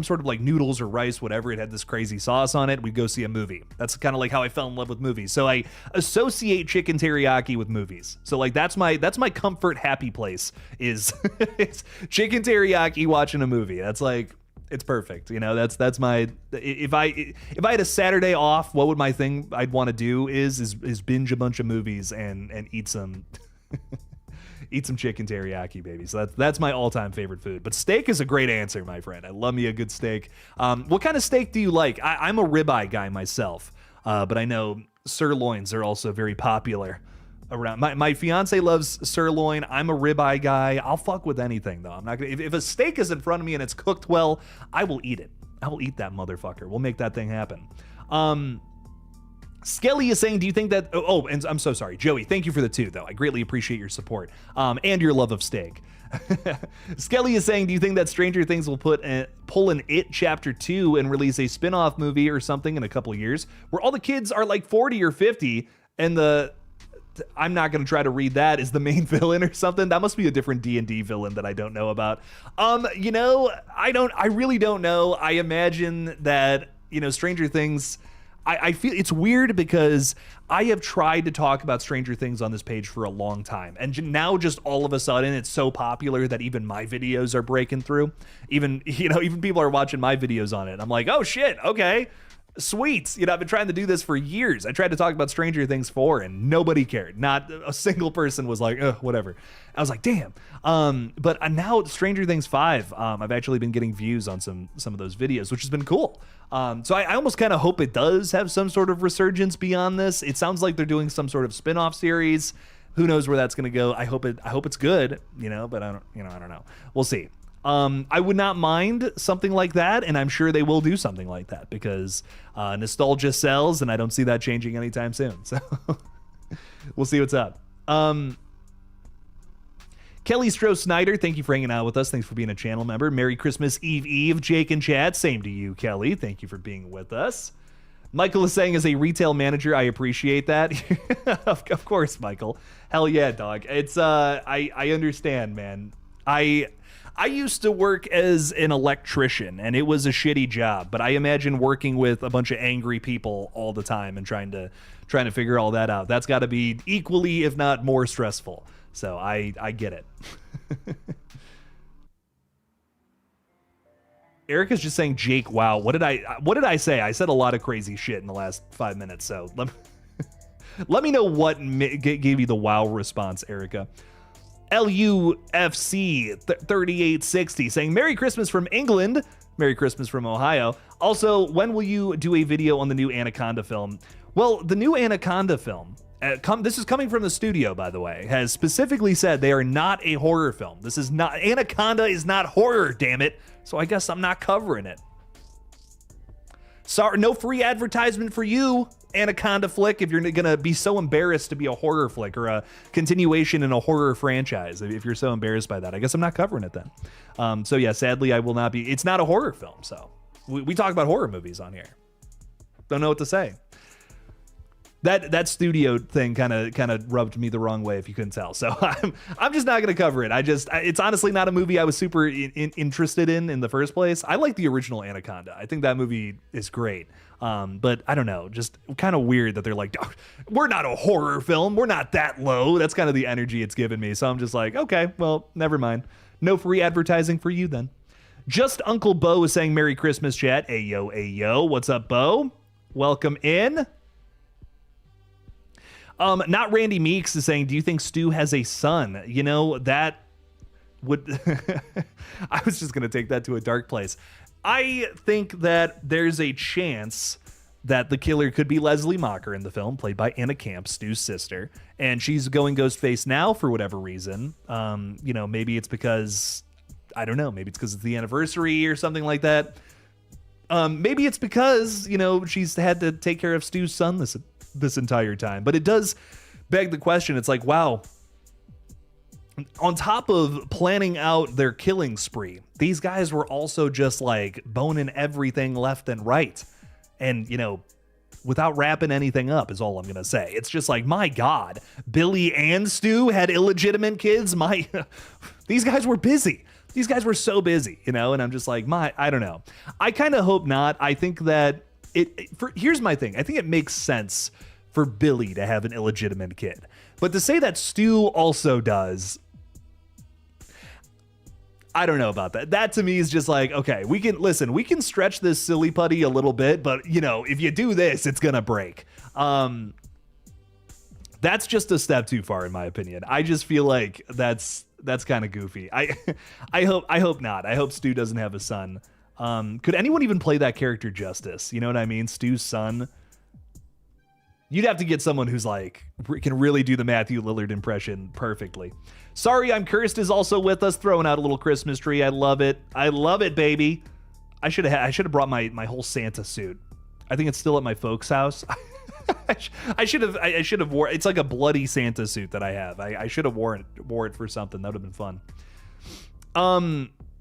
sort of like noodles or rice, whatever. It had this crazy sauce on it. We'd go see a movie. That's kind of like how I fell in love with movies. So I associate chicken teriyaki with movies. So like that's my comfort happy place is it's chicken teriyaki watching a movie. That's like, it's perfect. That's my, if I had a Saturday off, what would my thing I'd want to do is binge a bunch of movies and eat some eat some chicken teriyaki, baby. So that's my all-time favorite food. But steak is a great answer, my friend. I love me a good steak. What kind of steak do you like? I'm a ribeye guy myself, but I know sirloins are also very popular around. My fiance loves sirloin. I'm a ribeye guy. I'll fuck with anything, though. I'm not gonna. If a steak is in front of me and it's cooked well, I will eat it. I will eat that motherfucker. We'll make that thing happen. Skelly is saying, do you think that... Oh, and I'm so sorry. Joey, thank you for the 2, though. I greatly appreciate your support and your love of steak. Skelly is saying, do you think that Stranger Things will pull an It Chapter 2 and release a spin-off movie or something in a couple of years where all the kids are like 40 or 50 and I'm not going to try to read that is the main villain or something? That must be a different D&D villain that I don't know about. I really don't know. I imagine that, Stranger Things... I feel it's weird because I have tried to talk about Stranger Things on this page for a long time. And now just all of a sudden it's so popular that even my videos are breaking through. Even people are watching my videos on it. I'm like, oh shit, okay, sweet. I've been trying to do this for years. I tried to talk about Stranger Things 4 and nobody cared. Not a single person was like, whatever. I was like, damn. But now Stranger Things 5, I've actually been getting views on some of those videos, which has been cool. So I almost kind of hope it does have some sort of resurgence beyond this. It sounds like they're doing some sort of spin-off series. Who knows where that's going to go? I hope it's good, but I don't know. We'll see. I would not mind something like that, and I'm sure they will do something like that because nostalgia sells, and I don't see that changing anytime soon. So we'll see what's up. Kelly Stroh-Snyder, thank you for hanging out with us. Thanks for being a channel member. Merry Christmas Eve, Jake and Chad. Same to you, Kelly. Thank you for being with us. Michael is saying, as a retail manager, I appreciate that. Of course, Michael. Hell yeah, dog. It's I understand, man. I used to work as an electrician, and it was a shitty job. But I imagine working with a bunch of angry people all the time and trying to figure all that out. That's got to be equally, if not more, stressful. So I get it. Erica's just saying, Jake, wow. What did I say? I said a lot of crazy shit in the last 5 minutes. So let me know what gave you the wow response, Erica. LUFC 3860 saying, Merry Christmas from England. Merry Christmas from Ohio. Also, when will you do a video on the new Anaconda film? Well, the new Anaconda film, this is coming from the studio, by the way, has specifically said they are not a horror film. This is not, Anaconda is not horror, damn it. So I guess I'm not covering it. Sorry, no free advertisement for you, Anaconda flick, if you're gonna be so embarrassed to be a horror flick or a continuation in a horror franchise. If you're so embarrassed by that, I guess I'm not covering it then. So yeah, sadly, I will not be. It's not a horror film, so we talk about horror movies on here. Don't know what to say. That studio thing kind of rubbed me the wrong way, if you couldn't tell. So I'm just not gonna cover it. It's honestly not a movie I was super interested in the first place. I like the original Anaconda. I think that movie is great. But I don't know, just kind of weird that they're like, oh, we're not a horror film. We're not that low. That's kind of the energy it's given me. So I'm just like, okay, well, never mind. No free advertising for you then. Just Uncle Bo is saying Merry Christmas, chat. Ayo, ayo. What's up, Bo? Welcome in. Not Randy Meeks is saying, do you think Stu has a son? You know, that would, I was just going to take that to a dark place. I think that there's a chance that the killer could be Leslie Mocker in the film, played by Anna Camp, Stu's sister, and she's going Ghostface now for whatever reason. You know, maybe it's because, I don't know, maybe it's because it's the anniversary or something like that. Maybe it's because, you know, she's had to take care of Stu's son this entire time. But it does beg the question. It's like, wow, on top of planning out their killing spree, these guys were also just like boning everything left and right. And, you know, without wrapping anything up is all I'm going to say. It's just like, my God, Billy and Stu had illegitimate kids. These guys were busy. These guys were so busy, you know, and I'm just like, I don't know. I kind of hope not. I think that here's my thing. I think it makes sense for Billy to have an illegitimate kid, but to say that Stu also does, I don't know about that. That to me is just like, okay, we can stretch this silly putty a little bit, but you know, if you do this, it's gonna break. That's just a step too far in my opinion. I just feel like that's kind of goofy. I hope not. I hope Stu doesn't have a son. Could anyone even play that character justice? You know what I mean? Stu's son. You'd have to get someone who's like, can really do the Matthew Lillard impression perfectly. Sorry, I'm Cursed is also with us, throwing out a little Christmas tree. I love it. I love it, baby. I should have brought my whole Santa suit. I think it's still at my folks' house. I should have wore. It's like a bloody Santa suit that I have. I should have wore it for something. That would have been fun.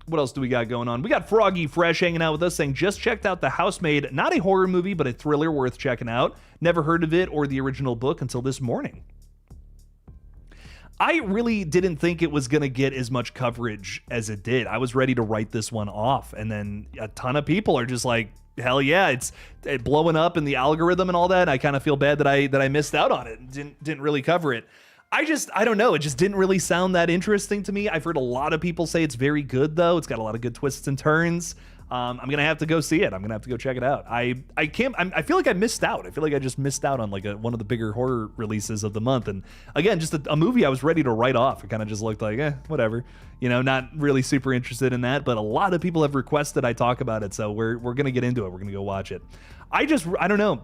What else do we got going on? We got Froggy Fresh hanging out with us saying, just checked out The Housemaid. Not a horror movie, but a thriller worth checking out. Never heard of it or the original book until this morning. I really didn't think it was going to get as much coverage as it did. I was ready to write this one off. And then a ton of people are just like, hell yeah, it's blowing up in the algorithm and all that. I kind of feel bad that I missed out on it and didn't really cover it. I don't know. It just didn't really sound that interesting to me. I've heard a lot of people say it's very good, though. It's got a lot of good twists and turns. I'm going to have to go see it. I'm going to have to go check it out. I feel like I missed out. I feel like I just missed out on like one of the bigger horror releases of the month. And again, just a movie I was ready to write off. It kind of just looked like, whatever. You know, not really super interested in that. But a lot of people have requested I talk about it. So we're going to get into it. We're going to go watch it. I don't know.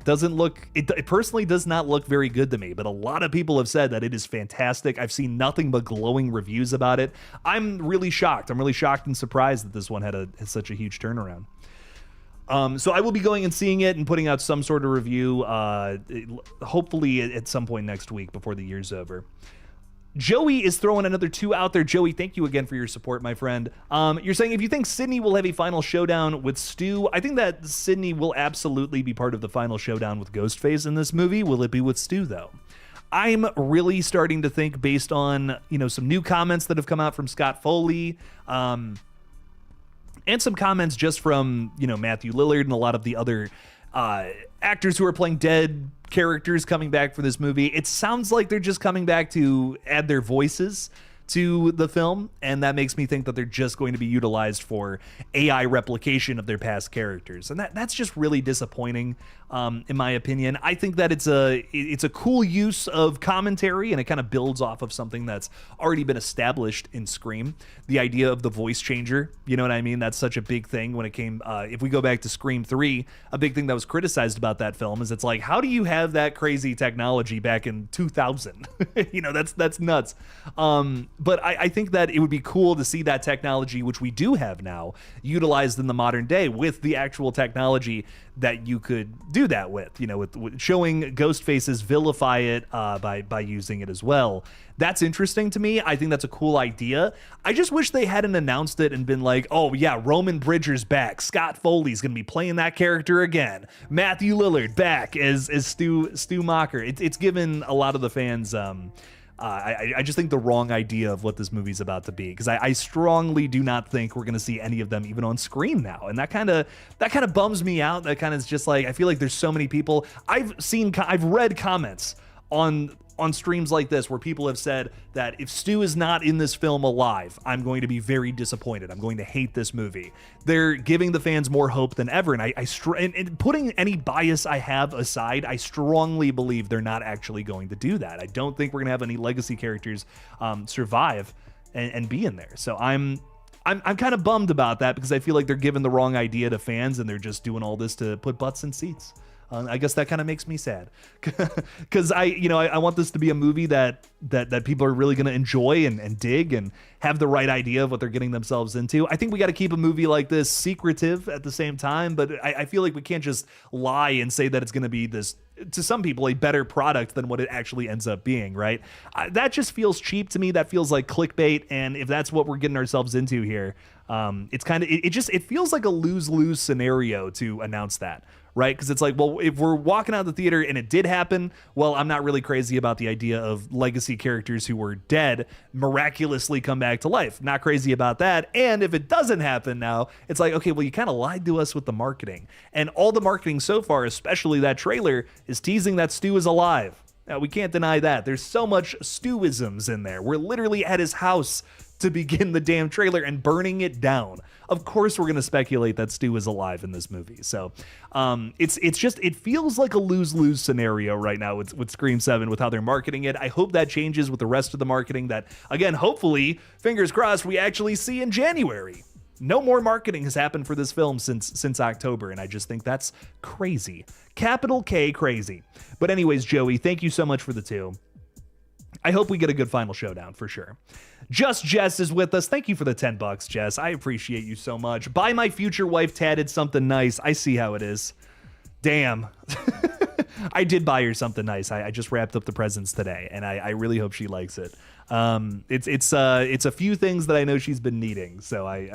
It personally does not look very good to me, but a lot of people have said that it is fantastic. I've seen nothing but glowing reviews about it. I'm really shocked. I'm really shocked and surprised that this one had such a huge turnaround. So I will be going and seeing it and putting out some sort of review, hopefully at some point next week before the year's over. Joey is throwing another 2 out there. Joey, thank you again for your support, my friend. You're saying if you think Sydney will have a final showdown with Stu, I think that Sydney will absolutely be part of the final showdown with Ghostface in this movie. Will it be with Stu, though? I'm really starting to think, based on, you know, some new comments that have come out from Scott Foley, and some comments just from, you know, Matthew Lillard and a lot of the other actors who are playing dead characters coming back for this movie. It sounds like they're just coming back to add their voices to the film, and that makes me think that they're just going to be utilized for AI replication of their past characters, and that's just really disappointing, in my opinion. I think that it's a cool use of commentary, and it kind of builds off of something that's already been established in Scream. The idea of the voice changer, you know what I mean? That's such a big thing when it came. If we go back to Scream 3, a big thing that was criticized about that film is it's like, how do you have that crazy technology back in 2000? That's nuts. But I think that it would be cool to see that technology, which we do have now, utilized in the modern day with the actual technology that you could do that with, with showing Ghostface's vilify it by using it as well. That's interesting to me. I think that's a cool idea. I just wish they hadn't announced it and been like, oh yeah, Roman Bridger's back. Scott Foley's going to be playing that character again. Matthew Lillard back as Stu Mocker. It's given a lot of the fans I just think the wrong idea of what this movie's about to be, because I strongly do not think we're going to see any of them even on screen now, and that kind of bums me out. That kind of is just like, I feel like there's so many people I've read comments on streams like this where people have said that if Stu is not in this film alive, I'm going to be very disappointed. I'm going to hate this movie. They're giving the fans more hope than ever, and and putting any bias I have aside, I strongly believe they're not actually going to do that. I don't think we're going to have any legacy characters survive and be in there. So I'm kind of bummed about that, because I feel like they're giving the wrong idea to fans, and they're just doing all this to put butts in seats. I guess that kind of makes me sad, because I want this to be a movie that people are really going to enjoy and dig and have the right idea of what they're getting themselves into. I think we got to keep a movie like this secretive at the same time, but I feel like we can't just lie and say that it's going to be this, to some people, a better product than what it actually ends up being, right? That just feels cheap to me. That feels like clickbait, and if that's what we're getting ourselves into here, it feels like a lose-lose scenario to announce that, right? Because it's like, well, if we're walking out of the theater and it did happen, well, I'm not really crazy about the idea of legacy characters who were dead miraculously come back to life. Not crazy about that. And if it doesn't happen now, it's like, okay, well, you kind of lied to us with the marketing. And all the marketing so far, especially that trailer, is teasing that Stu is alive. Now, we can't deny that. There's so much Stu-isms in there. We're literally at his house to begin the damn trailer and burning it down. Of course we're going to speculate that Stu is alive in this movie. So it feels like a lose-lose scenario right now with Scream 7, with how they're marketing it. I hope that changes with the rest of the marketing that, again, hopefully, fingers crossed, we actually see in January. No more marketing has happened for this film since October, and I just think that's crazy. Capital K crazy. But anyways, Joey, thank you so much for the 2. I hope we get a good final showdown for sure. Just Jess is with us. Thank you for the $10, Jess. I appreciate you so much. Buy my future wife tatted something nice. I see how it is. Damn. I did buy her something nice. I just wrapped up the presents today, and I really hope she likes it. It's a few things that I know she's been needing. So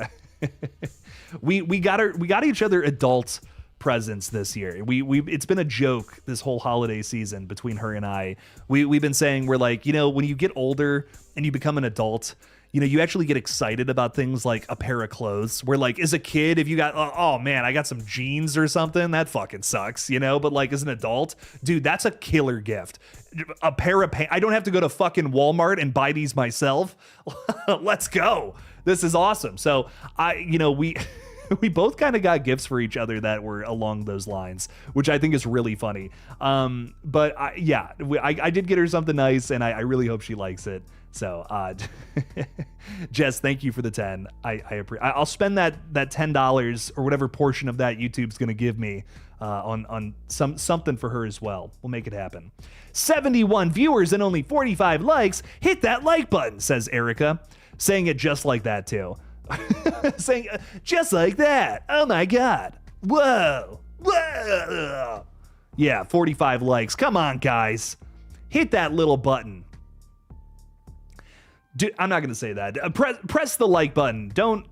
we got each other adult presents this year. It's been a joke this whole holiday season between her and I. We've been saying, we're like, when you get older and you become an adult, you actually get excited about things like a pair of clothes, where like as a kid, if you got, oh man, I got some jeans or something, that fucking sucks, but like as an adult, dude, that's a killer gift. A pair of pants. I don't have to go to fucking Walmart and buy these myself. Let's go. This is awesome. So we both kind of got gifts for each other that were along those lines, which I think is really funny. But I did get her something nice, and I really hope she likes it. So, Jess, thank you for the 10. I'll spend that $10 or whatever portion of that YouTube's going to give me on something for her as well. We'll make it happen. 71 viewers and only 45 likes. Hit that like button, says Erica, saying it just like that too. Saying just like that. Oh my god. Whoa. Yeah, 45 likes. Come on, guys. Hit that little button. I'm not gonna say that. Press the like button. Don't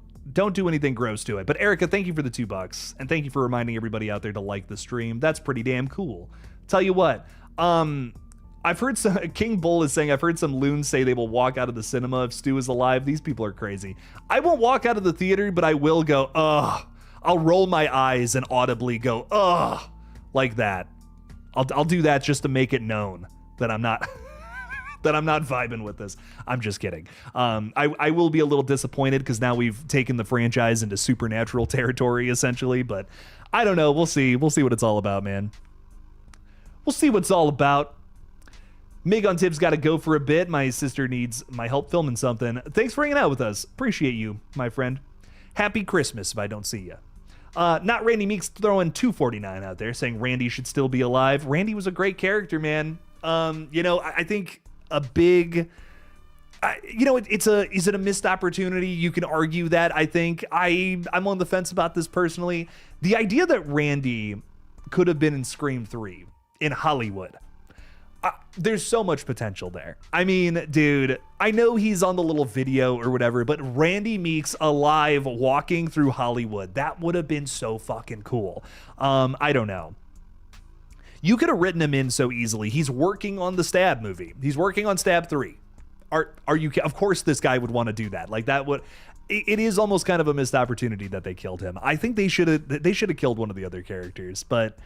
do anything gross to it. But Erica, thank you for the $2, and thank you for reminding everybody out there to like the stream. That's pretty damn cool. Tell you what, I've heard King Bull is saying, I've heard some loons say they will walk out of the cinema if Stu is alive. These people are crazy. I won't walk out of the theater, but I will go, ugh. I'll roll my eyes and audibly go, ugh, like that. I'll do that just to make it known that I'm not that I'm not vibing with this. I'm just kidding. I will be a little disappointed because now we've taken the franchise into supernatural territory essentially, but I don't know. We'll see. We'll see what it's all about, man. We'll see what's all about. Mig on Tips got to go for a bit. My sister needs my help filming something. Thanks for hanging out with us. Appreciate you, my friend. Happy Christmas if I don't see you. Not Randy Meeks throwing 249 out there saying Randy should still be alive. Randy was a great character, man. I think a big, is it a missed opportunity? You can argue that. I think I'm on the fence about this personally. The idea that Randy could have been in Scream 3 in Hollywood. There's so much potential there. I mean, dude, I know he's on the little video or whatever, but Randy Meeks alive walking through Hollywood, that would have been so fucking cool. I don't know. You could have written him in so easily. He's working on the Stab movie. He's working on Stab 3. Are you? Of course this guy would want to do that. Like that would... It is almost kind of a missed opportunity that they killed him. I think they should have killed one of the other characters, but...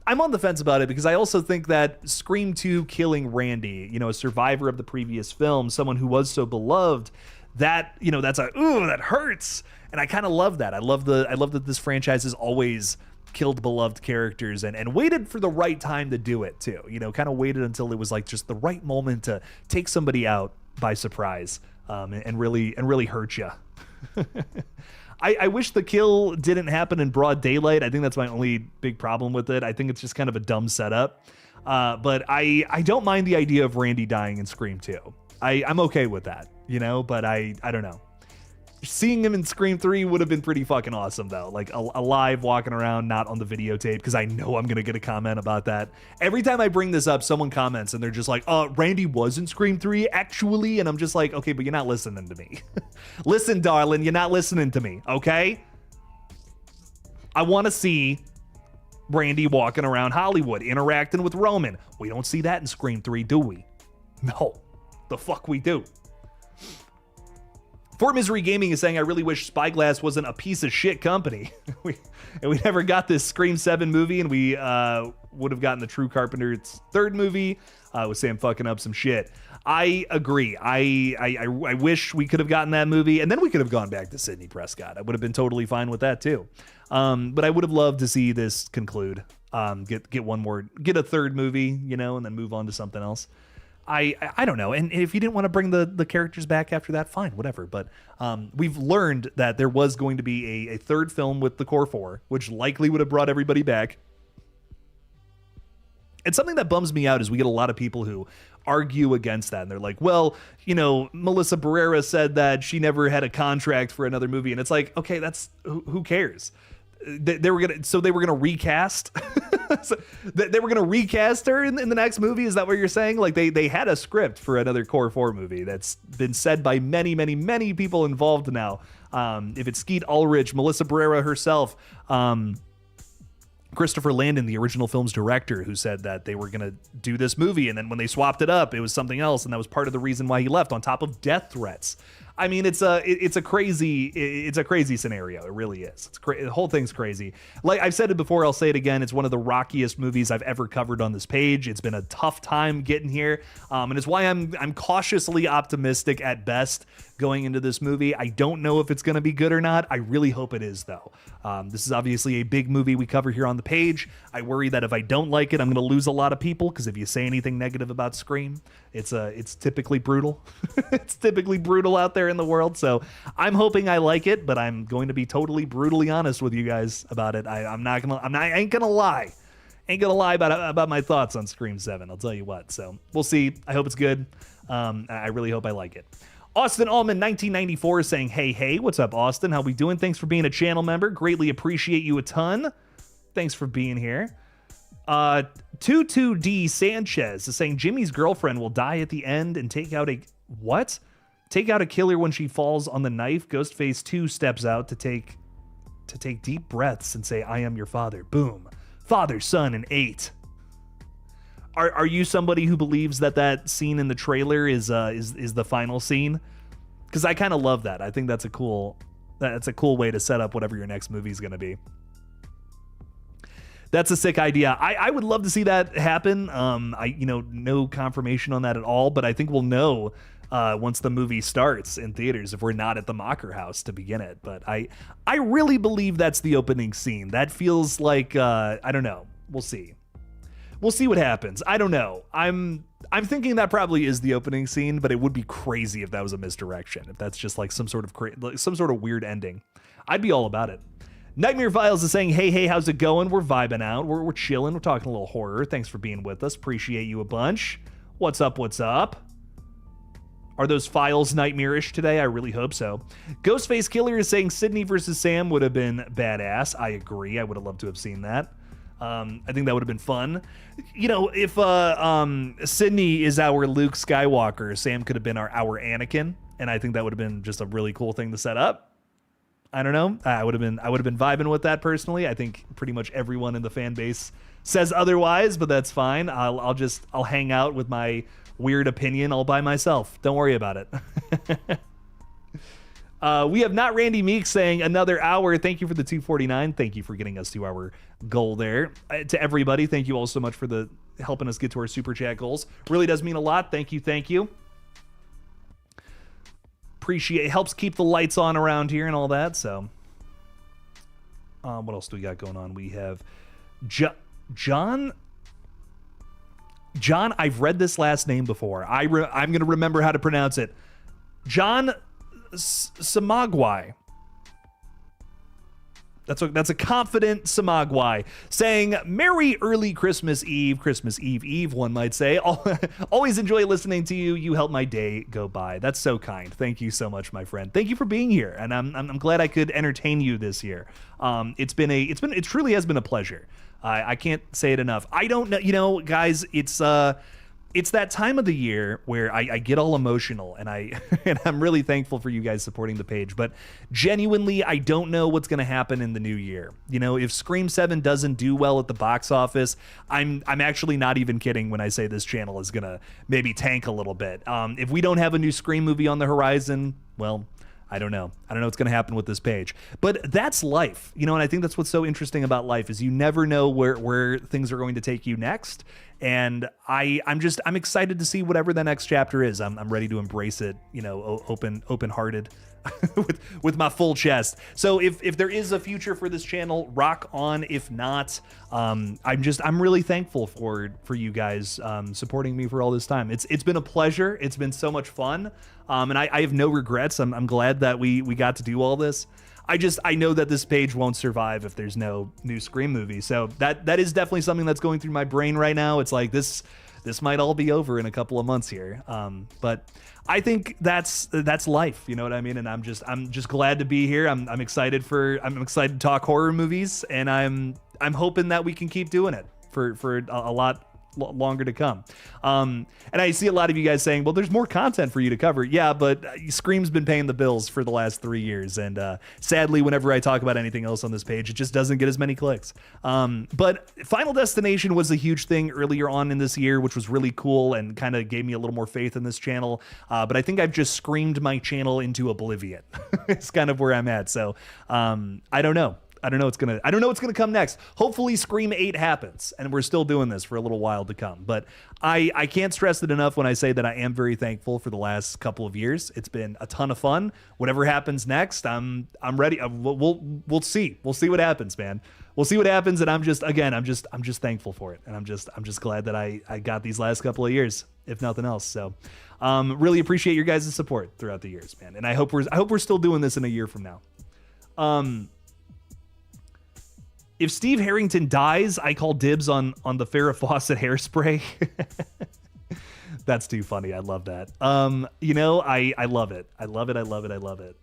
I'm on the fence about it because I also think that Scream 2 killing Randy, a survivor of the previous film, someone who was so beloved, that, that hurts. And I kind of love that. I love that this franchise has always killed beloved characters and waited for the right time to do it too. Kind of waited until it was like just the right moment to take somebody out by surprise, and really hurt you. I wish the kill didn't happen in broad daylight. I think that's my only big problem with it. I think it's just kind of a dumb setup. But I don't mind the idea of Randy dying in Scream 2. I'm okay with that, but I don't know. Seeing him in Scream 3 would have been pretty fucking awesome, though. Like, alive, walking around, not on the videotape, because I know I'm going to get a comment about that. Every time I bring this up, someone comments, and they're just like, Randy was in Scream 3, actually? And I'm just like, okay, but you're not listening to me. Listen, darling, you're not listening to me, okay? I want to see Randy walking around Hollywood, interacting with Roman. We don't see that in Scream 3, do we? No. The fuck we do. Fort Misery Gaming is saying, I really wish Spyglass wasn't a piece of shit company. we never got this Scream 7 movie, and we would have gotten the True Carpenter's third movie with Sam fucking up some shit. I agree. I wish we could have gotten that movie, and then we could have gone back to Sidney Prescott. I would have been totally fine with that too. But I would have loved to see this conclude. Get one more, get a third movie, and then move on to something else. I don't know. And if you didn't want to bring the characters back after that, fine, whatever. But we've learned that there was going to be a third film with the core four, which likely would have brought everybody back. And something that bums me out is we get a lot of people who argue against that. And they're like, well, Melissa Barrera said that she never had a contract for another movie. And it's like, okay, that's who cares? They were gonna recast. So they were gonna recast her in the next movie. Is that what you're saying? Like they had a script for another Core 4 movie that's been said by many, many, many people involved now. If it's Skeet Ulrich, Melissa Barrera herself, Christopher Landon, the original film's director, who said that they were gonna do this movie, and then when they swapped it up, it was something else, and that was part of the reason why he left. On top of death threats. I mean, it's a crazy scenario. It really is. The whole thing's crazy. Like I've said it before, I'll say it again. It's one of the rockiest movies I've ever covered on this page. It's been a tough time getting here, and it's why I'm cautiously optimistic at best going into this movie. I don't know if it's going to be good or not. I really hope it is, though. This is obviously a big movie we cover here on the page. I worry that if I don't like it, I'm going to lose a lot of people, because if you say anything negative about Scream, it's typically brutal. It's typically brutal out there in the world. So I'm hoping I like it, but I'm going to be totally brutally honest with you guys about it. I ain't gonna lie. Ain't gonna lie about my thoughts on Scream 7. I'll tell you what. So we'll see. I hope it's good. I really hope I like it. Austin Allman 1994 is saying, hey, what's up, Austin? How we doing? Thanks for being a channel member. Greatly appreciate you a ton. Thanks for being here. 22D Sanchez is saying Jimmy's girlfriend will die at the end and take out a what? Take out a killer when she falls on the knife. Ghostface 2 steps out to take deep breaths and say, I am your father. Boom. Father, son, and 8. Are you somebody who believes that scene in the trailer is the final scene? Because I kind of love that. I think that's a cool way to set up whatever your next movie is going to be. That's a sick idea. I would love to see that happen. No confirmation on that at all, but I think we'll know once the movie starts in theaters if we're not at the Mocker House to begin it. But I really believe that's the opening scene. That feels like I don't know. We'll see. We'll see what happens. I don't know. I'm thinking that probably is the opening scene, but it would be crazy if that was a misdirection. If that's just like some sort of weird ending, I'd be all about it. Nightmare Files is saying, hey, how's it going? We're vibing out. We're chilling. We're talking a little horror. Thanks for being with us. Appreciate you a bunch. What's up? Are those files nightmarish today? I really hope so. Ghostface Killer is saying Sydney versus Sam would have been badass. I agree. I would have loved to have seen that. I think that would have been fun. You know, if Sydney is our Luke Skywalker, Sam could have been our Anakin, and I think that would have been just a really cool thing to set up. I don't know. I would have been vibing with that personally. I think pretty much everyone in the fan base says otherwise, but that's fine. I'll hang out with my weird opinion all by myself. Don't worry about it. We have Not Randy Meek saying another hour. Thank you for the 249. Thank you for getting us to our goal there. To everybody, thank you all so much for helping us get to our super chat goals. Really does mean a lot. Thank you. Appreciate it. Helps keep the lights on around here and all that. So, what else do we got going on? We have John. I've read this last name before. I'm gonna remember how to pronounce it. John Samagwai. That's a confident Samagwai saying Merry Early Christmas Eve, one might say. Always enjoy listening to you. You help my day go by. That's so kind. Thank you so much, my friend. Thank you for being here, and I'm glad I could entertain you this year. It truly has been a pleasure. I can't say it enough. I don't know, guys. It's that time of the year where I get all emotional, and I'm really thankful for you guys supporting the page. But genuinely, I don't know what's going to happen in the new year. You know, if Scream 7 doesn't do well at the box office, I'm actually not even kidding when I say this channel is going to maybe tank a little bit. If we don't have a new Scream movie on the horizon, well, I don't know what's going to happen with this page, but that's life, you know, and I think that's what's so interesting about life is you never know where things are going to take you next. And I'm excited to see whatever the next chapter is. I'm ready to embrace it, you know, open-hearted with my full chest. So if there is a future for this channel, rock on. If not, I'm really thankful for you guys supporting me for all this time. It's been a pleasure. It's been so much fun. And I have no regrets. I'm glad that we got to do all this. I know that this page won't survive if there's no new Scream movie. So that is definitely something that's going through my brain right now. It's like this might all be over in a couple of months here. But I think that's life. You know what I mean? And I'm just glad to be here. I'm excited to talk horror movies, and I'm hoping that we can keep doing it for a lot longer to come. And I see a lot of you guys saying, well, there's more content for you to cover. Yeah, but Scream's been paying the bills for the last 3 years, and sadly, whenever I talk about anything else on this page, it just doesn't get as many clicks. But Final Destination was a huge thing earlier on in this year, which was really cool and kind of gave me a little more faith in this channel. But I think I've just screamed my channel into oblivion. It's kind of where I'm at. So I don't know. I don't know what's gonna come next. Hopefully Scream 8 happens, and we're still doing this for a little while to come. But I can't stress it enough when I say that I am very thankful for the last couple of years. It's been a ton of fun. Whatever happens next, I'm ready. We'll see. We'll see what happens, man. We'll see what happens, and I'm just thankful for it, and I'm just glad that I got these last couple of years, if nothing else. So really appreciate your guys' support throughout the years, man. And I hope we're still doing this in a year from now. If Steve Harrington dies, I call dibs on the Farrah Fawcett hairspray. That's too funny. I love that. You know, I love it. I love it.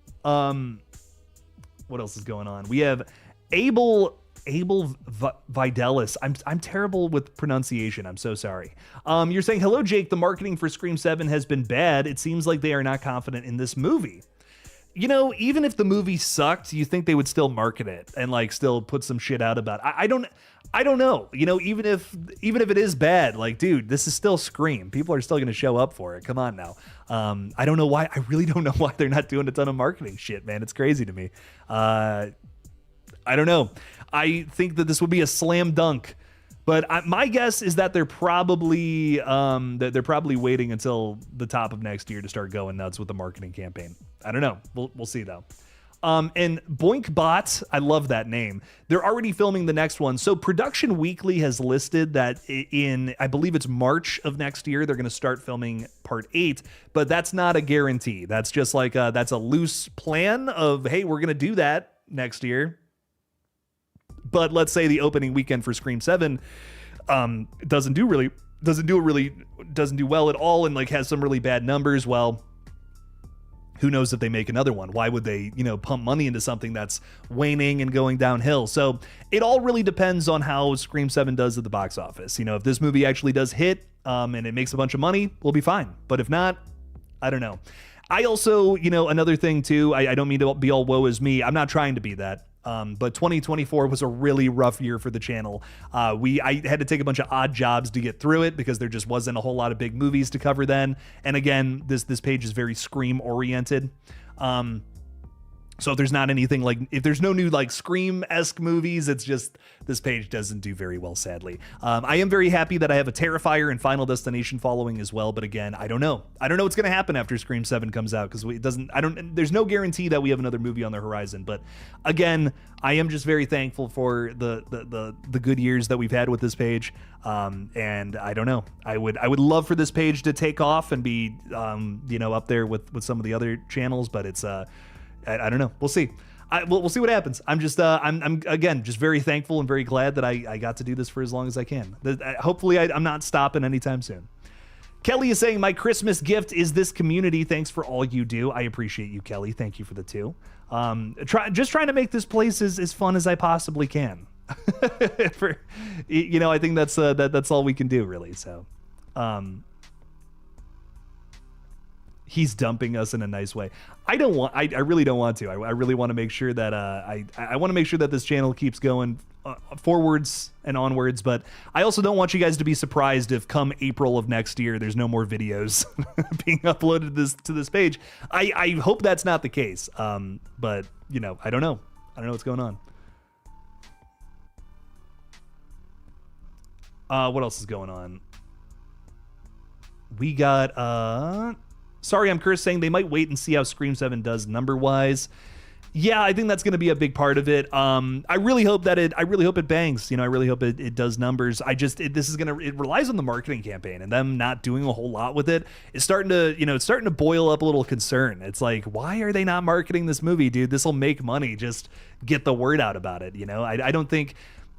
What else is going on? We have Abel Videlis. I'm terrible with pronunciation. I'm so sorry. You're saying, hello, Jake. The marketing for Scream 7 has been bad. It seems like they are not confident in this movie. You know, even if the movie sucked, you think they would still market it and like still put some shit out about it. I don't know. You know, even if it is bad, like, dude, this is still Scream. People are still going to show up for it. Come on now. I don't know why. I really don't know why they're not doing a ton of marketing shit, man. It's crazy to me. I don't know. I think that this would be a slam dunk. But my guess is that they're probably waiting until the top of next year to start going nuts with the marketing campaign. I don't know. We'll see though. And BoinkBot, I love that name. They're already filming the next one. So Production Weekly has listed that in, I believe it's March of next year, they're going to start filming part 8, but that's not a guarantee. That's just like that's a loose plan of, hey, we're going to do that next year. But let's say the opening weekend for Scream 7 doesn't do well at all, and like has some really bad numbers. Well, who knows if they make another one? Why would they, pump money into something that's waning and going downhill? So it all really depends on how Scream 7 does at the box office. If this movie actually does hit and it makes a bunch of money, we'll be fine. But if not, I don't know. I also, another thing too, I don't mean to be all woe is me. I'm not trying to be that. But 2024 was a really rough year for the channel. I had to take a bunch of odd jobs to get through it because there just wasn't a whole lot of big movies to cover then. And again, this page is very Scream oriented. So if there's not anything if there's no new Scream-esque movies, it's just this page doesn't do very well, sadly. I am very happy that I have a Terrifier and Final Destination following as well, but again, I don't know. I don't know what's going to happen after Scream 7 comes out because there's no guarantee that we have another movie on the horizon. But again, I am just very thankful for the good years that we've had with this page. And I don't know. I would love for this page to take off and be up there with some of the other channels, but it's I don't know. We'll see. We'll see what happens. I'm just I'm again just very thankful and very glad that I got to do this for as long as I can. Hopefully I'm not stopping anytime soon. Kelly is saying, my Christmas gift is this community. Thanks for all you do. I appreciate you, Kelly. Thank you for the 2. Just trying to make this place as fun as I possibly can. I think that's all we can do, really. So he's dumping us in a nice way. I really don't want to. I really want to make sure that I want to make sure that this channel keeps going forwards and onwards, but I also don't want you guys to be surprised if come April of next year there's no more videos being uploaded to this page. I hope that's not the case. But I don't know. I don't know what's going on. What else is going on? We got Sorry, I'm Chris saying they might wait and see how Scream 7 does number-wise. Yeah, I think that's going to be a big part of it. I really hope it bangs. I really hope it does numbers. It relies on the marketing campaign, and them not doing a whole lot with it. It's starting to boil up a little concern. It's like, why are they not marketing this movie, dude? This will make money. Just get the word out about it. I don't think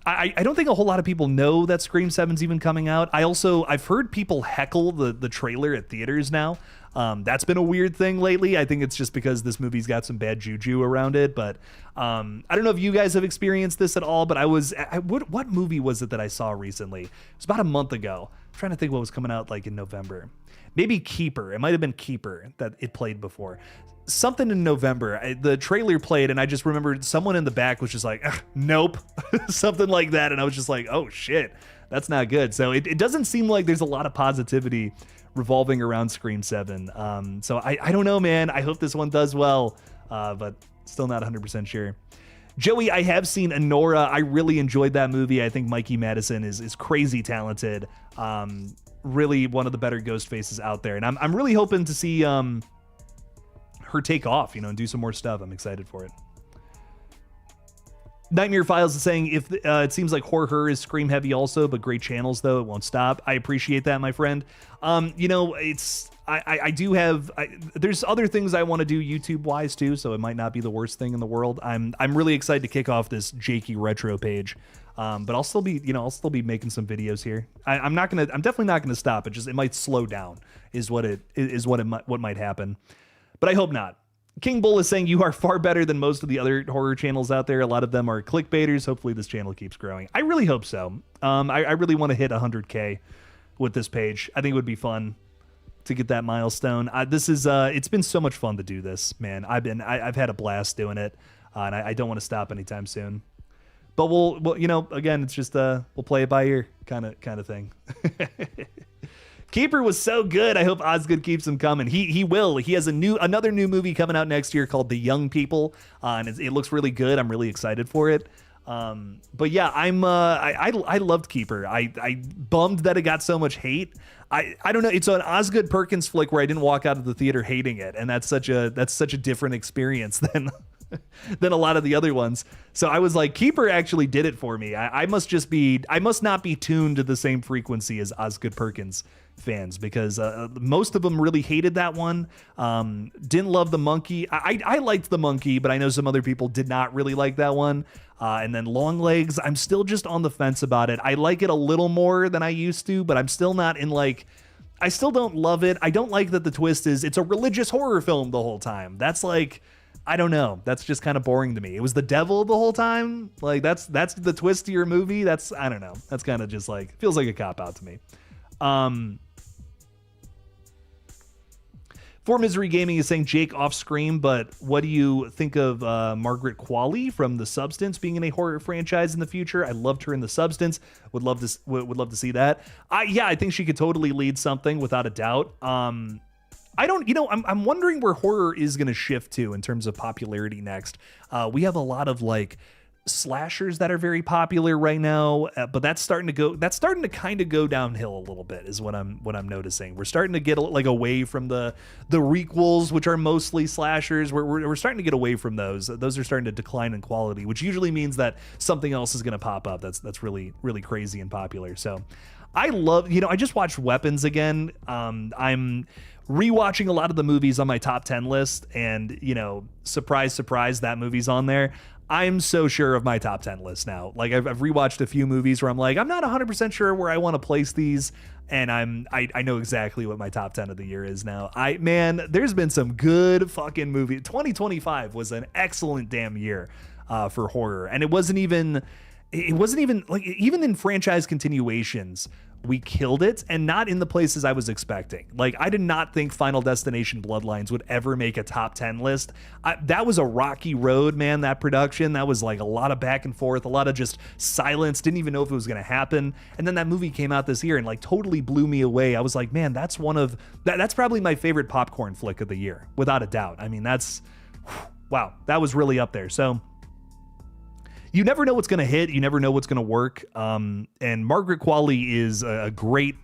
a whole lot of people know that Scream 7's even coming out. I've heard people heckle the trailer at theaters now. That's been a weird thing lately. I think it's just because this movie's got some bad juju around it. But I don't know if you guys have experienced this at all, but what movie was it that I saw recently? It was about a month ago. I'm trying to think what was coming out in November. Maybe Keeper. It might have been Keeper that it played before. Something in November. The trailer played, and I just remembered someone in the back was just like, nope, something like that. And I was just like, oh shit, that's not good. So it doesn't seem like there's a lot of positivity revolving around Scream 7. So I don't know, man. I hope this one does well, but still not 100% sure. Joey, I have seen Anora. I really enjoyed that movie. I think Mikey Madison is crazy talented. Really one of the better ghost faces out there. And I'm really hoping to see her take off, and do some more stuff. I'm excited for it. Nightmare Files is saying if it seems like horror is Scream heavy also, but great channels though. It won't stop. I appreciate that, my friend. There's other things I want to do YouTube wise too, so it might not be the worst thing in the world. I'm really excited to kick off this Jakey retro page. But I'll still be making some videos here. I'm definitely not gonna stop. It might slow down is what might happen. But I hope not. King Bull is saying you are far better than most of the other horror channels out there. A lot of them are clickbaiters. Hopefully this channel keeps growing. I really hope so. I really want to hit 100K with this page. I think it would be fun to get that milestone. It's been so much fun to do this, man. I've had a blast doing it, and I don't want to stop anytime soon. But we'll again, it's just we'll play it by ear kind of thing. Keeper was so good. I hope Osgood keeps him coming. He will. He has another new movie coming out next year called The Young People, and it looks really good. I'm really excited for it. But yeah, I loved Keeper. I bummed that it got so much hate. I don't know. It's an Osgood Perkins flick where I didn't walk out of the theater hating it, and that's such a different experience than than a lot of the other ones. So I was like, Keeper actually did it for me. I must not be tuned to the same frequency as Osgood Perkins fans, because most of them really hated that one. Didn't love the monkey. I liked the monkey, but I know some other people did not really like that one. And then Longlegs, I'm still just on the fence about it. I like it a little more than I used to, but I'm still not in like, I still don't love it. I don't like that the twist is it's a religious horror film the whole time. That's like, I don't know. That's just kind of boring to me. It was the devil the whole time. Like that's the twist to your movie. That's, I don't know. That's kind of just like, feels like a cop out to me. For Misery Gaming is saying Jake off screen, but what do you think of Margaret Qualley from The Substance being in a horror franchise in the future? I loved her in The Substance. Would love to see that. I think she could totally lead something without a doubt. I'm wondering where horror is going to shift to in terms of popularity next. We have a lot of like slashers that are very popular right now, but that's starting to kind of go downhill a little bit is what I'm noticing. We're starting to get like away from the requels, which are mostly slashers. We're starting to get away from those are starting to decline in quality, which usually means that something else is going to pop up that's really, really crazy and popular. So I love, I just watched Weapons again. I'm rewatching a lot of the movies on my top 10 list, and surprise, surprise, that movie's on there. I'm so sure of my top 10 list now. Like I've rewatched a few movies where I'm like, I'm not 100% sure where I want to place these. And I know exactly what my top 10 of the year is now. There's been some good fucking movies. 2025 was an excellent damn year for horror. And it wasn't even like, even in franchise continuations, we killed it, and not in the places I was expecting. Like, I did not think Final Destination Bloodlines would ever make a top 10 list. That was a rocky road, man, that production. That was like a lot of back and forth, a lot of just silence. Didn't even know if it was going to happen. And then that movie came out this year and like totally blew me away. I was like, man, that's probably my favorite popcorn flick of the year, without a doubt. I mean, wow, that was really up there. So you never know what's going to hit. You never know what's going to work. And Margaret Qualley is a great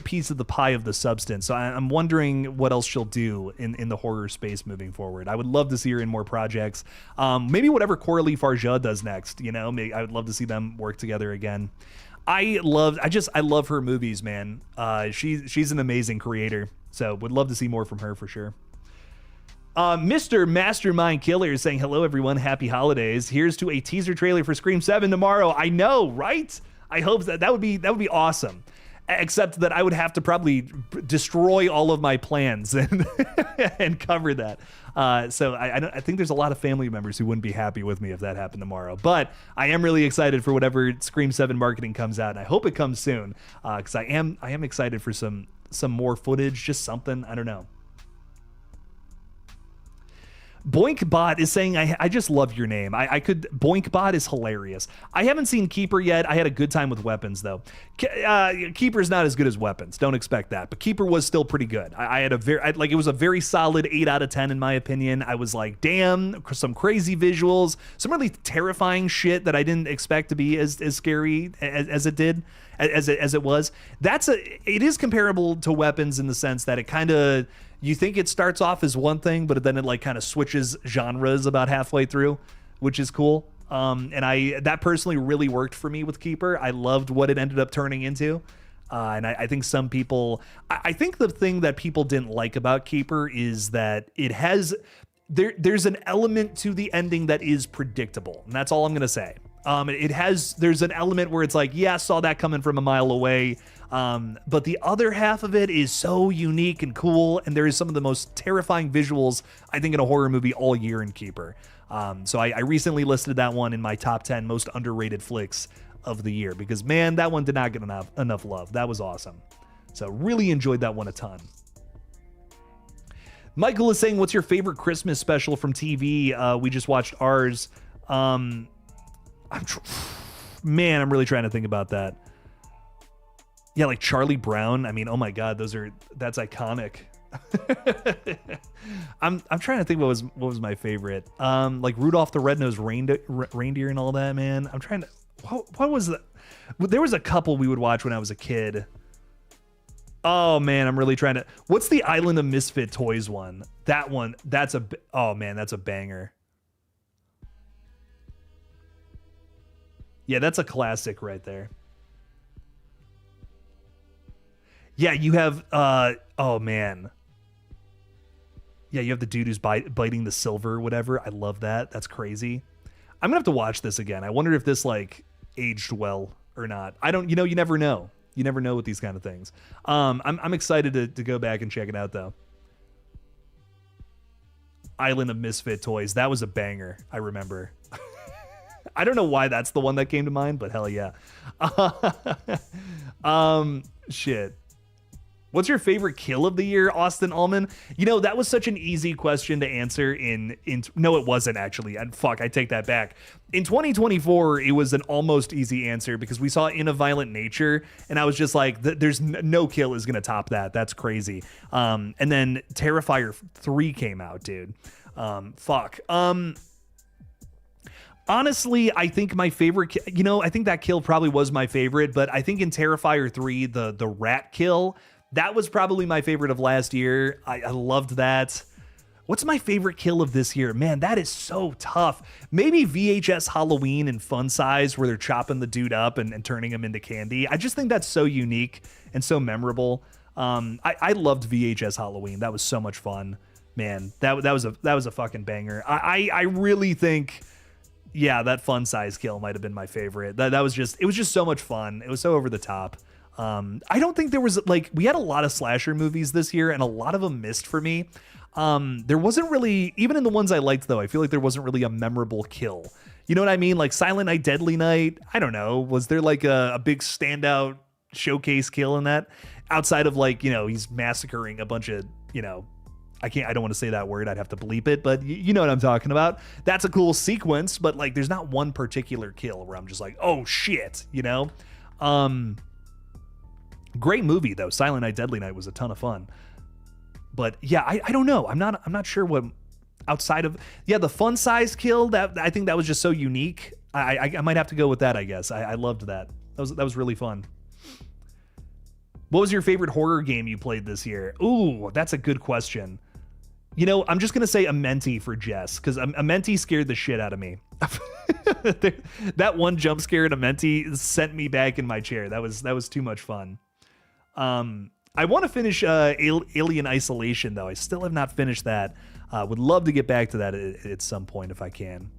piece of the pie of The Substance. So I'm wondering what else she'll do in the horror space moving forward. I would love to see her in more projects. Maybe whatever Coralie Farja does next, I would love to see them work together again. I love her movies, man. She's an amazing creator. So would love to see more from her for sure. Mr. Mastermind Killer is saying, hello, everyone. Happy holidays. Here's to a teaser trailer for Scream 7 tomorrow. I know, right? I hope that would be awesome. Except that I would have to probably destroy all of my plans and cover that. So I think there's a lot of family members who wouldn't be happy with me if that happened tomorrow. But I am really excited for whatever Scream 7 marketing comes out, and I hope it comes soon. Because I am excited for some more footage, just something. I don't know. BoinkBot is saying, I just love your name. BoinkBot is hilarious. I haven't seen Keeper yet. I had a good time with Weapons, though. Keeper's not as good as Weapons. Don't expect that. But Keeper was still pretty good. It was a very solid 8 out of 10 in my opinion. I was like, damn, some crazy visuals, some really terrifying shit that I didn't expect to be as scary as it did. As it was. It is comparable to Weapons in the sense that it kind of, you think it starts off as one thing, but then it like kind of switches genres about halfway through, which is cool. And that personally really worked for me with Keeper. I loved what it ended up turning into. And I think some people, I think the thing that people didn't like about Keeper is that it has, there's an element to the ending that is predictable. And that's all I'm going to say. There's an element where it's like, yeah, saw that coming from a mile away. But the other half of it is so unique and cool. And there is some of the most terrifying visuals, I think, in a horror movie all year in Keeper. So I recently listed that one in my top 10 most underrated flicks of the year because, man, that one did not get enough love. That was awesome. So really enjoyed that one a ton. Michael is saying, what's your favorite Christmas special from TV? We just watched ours. I'm really trying to think about that. Yeah, like Charlie Brown. I mean, oh my God, that's iconic. I'm trying to think what was my favorite. Like Rudolph the Red-Nosed Reindeer and all that, man. I'm trying to what was that? There was a couple we would watch when I was a kid. Oh man, I'm really trying to. What's the Island of Misfit Toys one? That one, oh man, that's a banger. Yeah, that's a classic right there. Yeah, you have oh man. Yeah, you have the dude who's biting the silver or whatever. I love that. That's crazy. I'm gonna have to watch this again. I wonder if this like aged well or not. I don't, you never know. You never know with these kind of things. I'm excited to go back and check it out though. Island of Misfit Toys. That was a banger. I remember. I don't know why that's the one that came to mind, but hell yeah. Shit. What's your favorite kill of the year, Austin Ullman? That was such an easy question to answer in no, it wasn't actually. And fuck, I take that back. In 2024, it was an almost easy answer because we saw In a Violent Nature, and I was just like, there's no kill is gonna top that. That's crazy. And then Terrifier 3 came out, dude. Fuck. Honestly, I think my favorite, I think that kill probably was my favorite, but I think in Terrifier 3, the rat kill, that was probably my favorite of last year. I loved that. What's my favorite kill of this year? Man, that is so tough. Maybe VHS Halloween and Fun Size where they're chopping the dude up and turning him into candy. I just think that's so unique and so memorable. I loved VHS Halloween. That was so much fun. Man, that was a fucking banger. I really think, yeah, that Fun Size kill might have been my favorite. That was just, it was just so much fun. It was so over the top. I don't think there was we had a lot of slasher movies this year and a lot of them missed for me. There wasn't really, even in the ones I liked though, I feel like there wasn't really a memorable kill. You know what I mean? Like Silent Night, Deadly Night. I don't know. Was there like a big standout showcase kill in that outside of he's massacring a bunch of, I don't want to say that word. I'd have to bleep it, but you know what I'm talking about. That's a cool sequence, but there's not one particular kill where I'm just like, oh shit, Great movie though. Silent Night, Deadly Night was a ton of fun. But yeah, I don't know. I'm not sure what outside of the Fun Size kill, that I think that was just so unique. I might have to go with that, I guess. I loved that. That was really fun. What was your favorite horror game you played this year? Ooh, that's a good question. I'm just gonna say Amenti for Jess, because Amenti scared the shit out of me. That one jump scare at Amenti sent me back in my chair. That was too much fun. I want to finish Alien Isolation though. I still have not finished that. Would love to get back to that at some point if I can.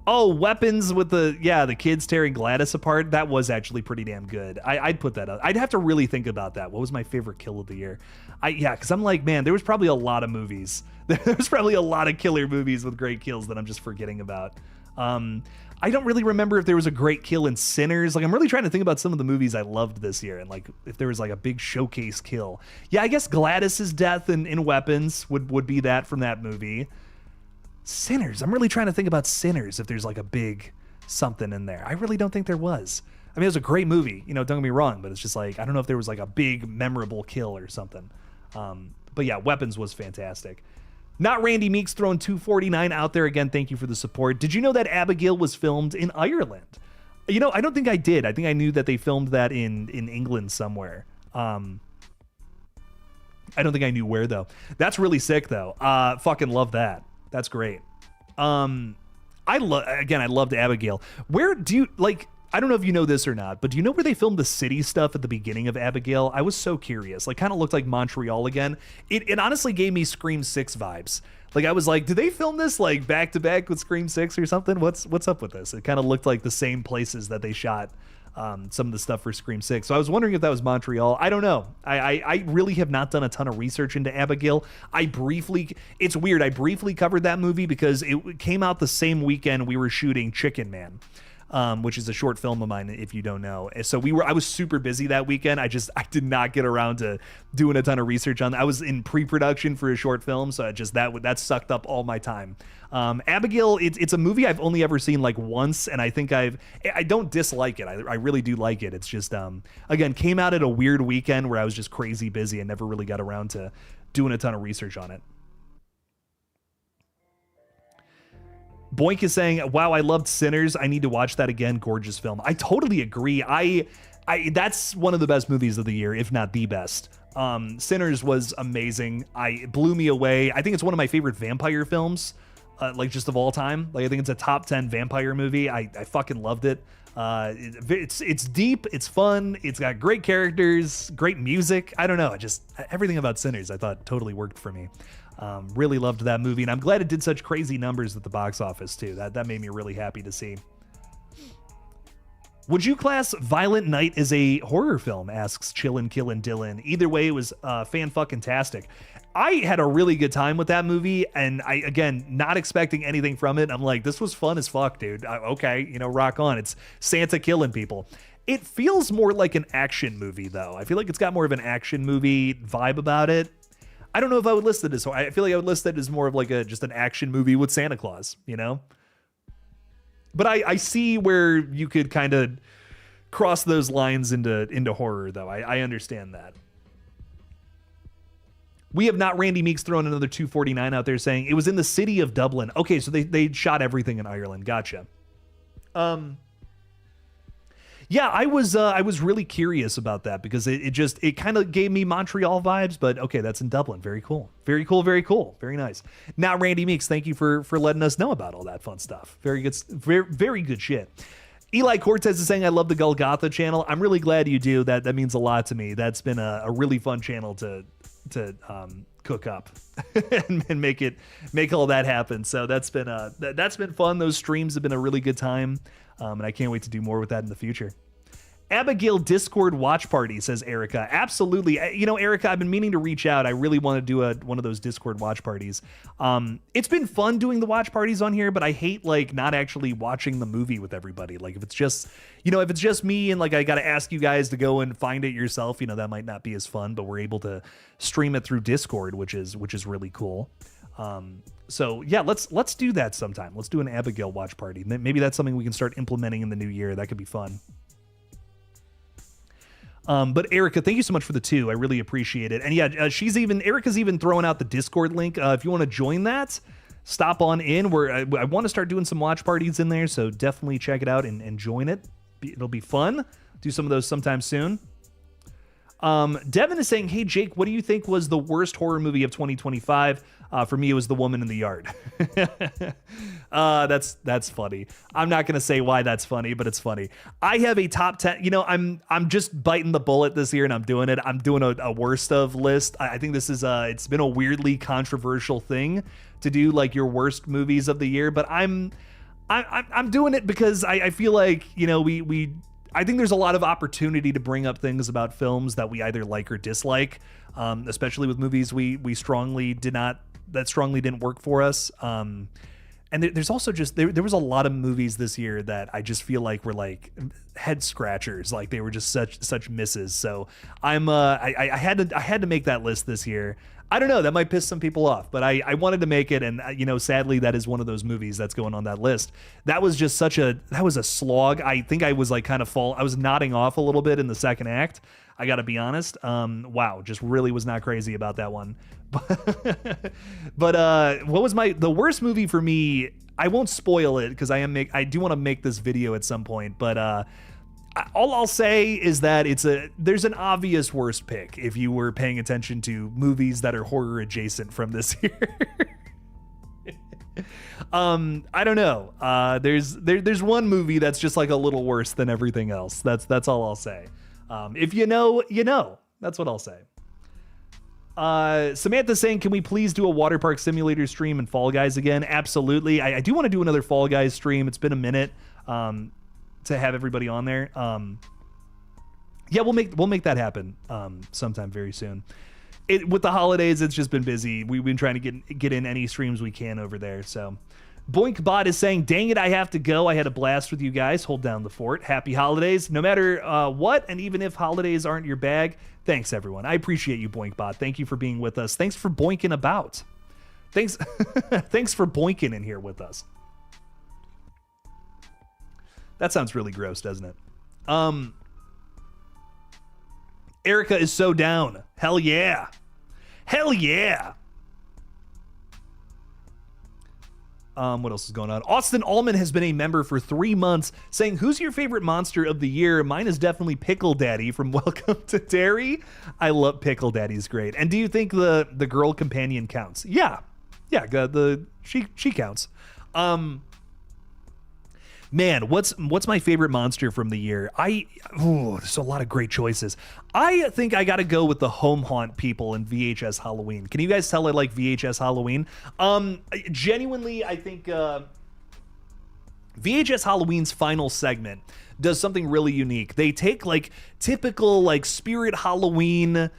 Oh, Weapons with the kids tearing Gladys apart. That was actually pretty damn good. I'd put that up. I'd have to really think about that. What was my favorite kill of the year? Because I'm like, man, there was probably a lot of movies. There was probably a lot of killer movies with great kills that I'm just forgetting about. I don't really remember if there was a great kill in Sinners. I'm really trying to think about some of the movies I loved this year and if there was a big showcase kill. Yeah, I guess Gladys's death in Weapons would be that from that movie. Sinners. I'm really trying to think about Sinners if there's a big something in there. I really don't think there was. I mean, it was a great movie, don't get me wrong, but it's just I don't know if there was a big memorable kill or something. But yeah, Weapons was fantastic. Not Randy Meeks throwing 249 out there again. Thank you for the support. Did you know that Abigail was filmed in Ireland? I don't think I did. I think I knew that they filmed that in England somewhere. I don't think I knew where though. That's really sick though. Fucking love that. That's great. I loved Abigail. Where do you I don't know if you know this or not, but do you know where they filmed the city stuff at the beginning of Abigail? I was so curious. Kind of looked like Montreal again. It honestly gave me Scream 6 vibes. I was like, did they film this back to back with Scream 6 or something? What's up with this? It kind of looked like the same places that they shot some of the stuff for Scream 6. So I was wondering if that was Montreal. I don't know. I really have not done a ton of research into Abigail. It's weird. I briefly covered that movie because it came out the same weekend we were shooting Chicken Man. which is a short film of mine, if you don't know. So I was super busy that weekend. I did not get around to doing a ton of research on that. I was in pre-production for a short film, so that sucked up all my time. Abigail, it's a movie I've only ever seen like once, and I think I don't dislike it. I really do like it. It's just, again, came out at a weird weekend where I was just crazy busy and never really got around to doing a ton of research on it. Boink is saying, wow, I loved Sinners. I need to watch that again. Gorgeous film. I totally agree. That's one of the best movies of the year, if not the best. Sinners was amazing. It blew me away. I think it's one of my favorite vampire films, like just of all time. Like I think it's a top 10 vampire movie. I fucking loved it. It's deep, it's fun, it's got great characters, great music. I don't know, everything about Sinners I thought totally worked for me. Really loved that movie, and I'm glad it did such crazy numbers at the box office too. That made me really happy to see. Would you class Violent Night as a horror film? Asks Chillin' Killin' Dylan. Either way, it was fan-fucking-tastic. I had a really good time with that movie, and again, not expecting anything from it. I'm like, this was fun as fuck, dude. Okay, rock on. It's Santa killing people. It feels more like an action movie, though. I feel like it's got more of an action movie vibe about it. I don't know if I would list it as horror. I feel like I would list it as more of like just an action movie with Santa Claus, But I see where you could kind of cross those lines into horror, though. I understand that. We have not Randy Meeks throwing another 249 out there saying it was in the city of Dublin. Okay, so they shot everything in Ireland. Gotcha. Yeah, I was really curious about that because it kind of gave me Montreal vibes, but okay, that's in Dublin. Very cool. Very cool, very cool. Very nice. Now, Randy Meeks, thank you for letting us know about all that fun stuff. Very good, very good shit. Eli Cortez is saying, I love the GullGotha channel. I'm really glad you do. That means a lot to me. That's been a really fun channel to cook up and make all that happen. So that's been fun. Those streams have been a really good time. And I can't wait to do more with that in the future. Abigail Discord watch party, says Erica. Absolutely. Erica, I've been meaning to reach out. I really want to do one of those Discord watch parties. It's been fun doing the watch parties on here, but I hate not actually watching the movie with everybody. Like if it's just me and I got to ask you guys to go and find it yourself, that might not be as fun, but we're able to stream it through Discord, which is really cool. So yeah, let's do that sometime. Let's do an Abigail watch party. Maybe that's something we can start implementing in the new year. That could be fun. But Erica, thank you so much for the 2. I really appreciate it. And yeah, Erica's even throwing out the Discord link. If you want to join that, stop on in. I want to start doing some watch parties in there, so definitely check it out and join it. It'll be fun. Do some of those sometime soon. Devin is saying, hey Jake, what do you think was the worst horror movie of 2025? For me, it was The Woman in the Yard. That's funny. I'm not going to say why that's funny, but it's funny. I have a top 10. I'm just biting the bullet this year and I'm doing it. I'm doing a worst of list. I think this is it's been a weirdly controversial thing to do your worst movies of the year, but I'm doing it because I feel like, I think there's a lot of opportunity to bring up things about films that we either like or dislike, especially with movies we strongly didn't work for us. And there's also there was a lot of movies this year that I just feel like were head scratchers. They were just such misses. So I had to make that list this year. I don't know, that might piss some people off, but I wanted to make it, and sadly that is one of those movies that's going on that list. That was just that was a slog. I think I was I was nodding off a little bit in the second act. I got to be honest. Wow, just really was not crazy about that one. But what was the worst movie for me? I won't spoil it because I do want to make this video at some point, but all I'll say is that there's an obvious worst pick if you were paying attention to movies that are horror adjacent from this year. I don't know. There's one movie that's just a little worse than everything else. That's all I'll say. If you know, you know. That's what I'll say. Samantha saying, can we please do a water park simulator stream and Fall Guys again? Absolutely. I do want to do another Fall Guys stream. It's been a minute. To have everybody on there. Yeah, we'll make that happen sometime very soon. With the holidays, it's just been busy. We've been trying to get in any streams we can over there. So BoinkBot is saying, dang it, I have to go. I had a blast with you guys. Hold down the fort. Happy holidays, no matter what, and even if holidays aren't your bag. Thanks, everyone. I appreciate you, BoinkBot. Thank you for being with us. Thanks for boinking about. Thanks, thanks for boinking in here with us. That sounds really gross, doesn't it? Erica is so down. Hell yeah. Hell yeah. What else is going on? Austin Allman has been a member for 3 months, saying, who's your favorite monster of the year? Mine is definitely Pickle Daddy from Welcome to Derry. I love Pickle Daddy's great. And do you think the girl companion counts? Yeah. Yeah, she counts. Man, what's my favorite monster from the year? There's a lot of great choices. I think I got to go with the home haunt people in VHS Halloween. Can you guys tell I like VHS Halloween? Genuinely, I think VHS Halloween's final segment does something really unique. They take like typical like Spirit Halloween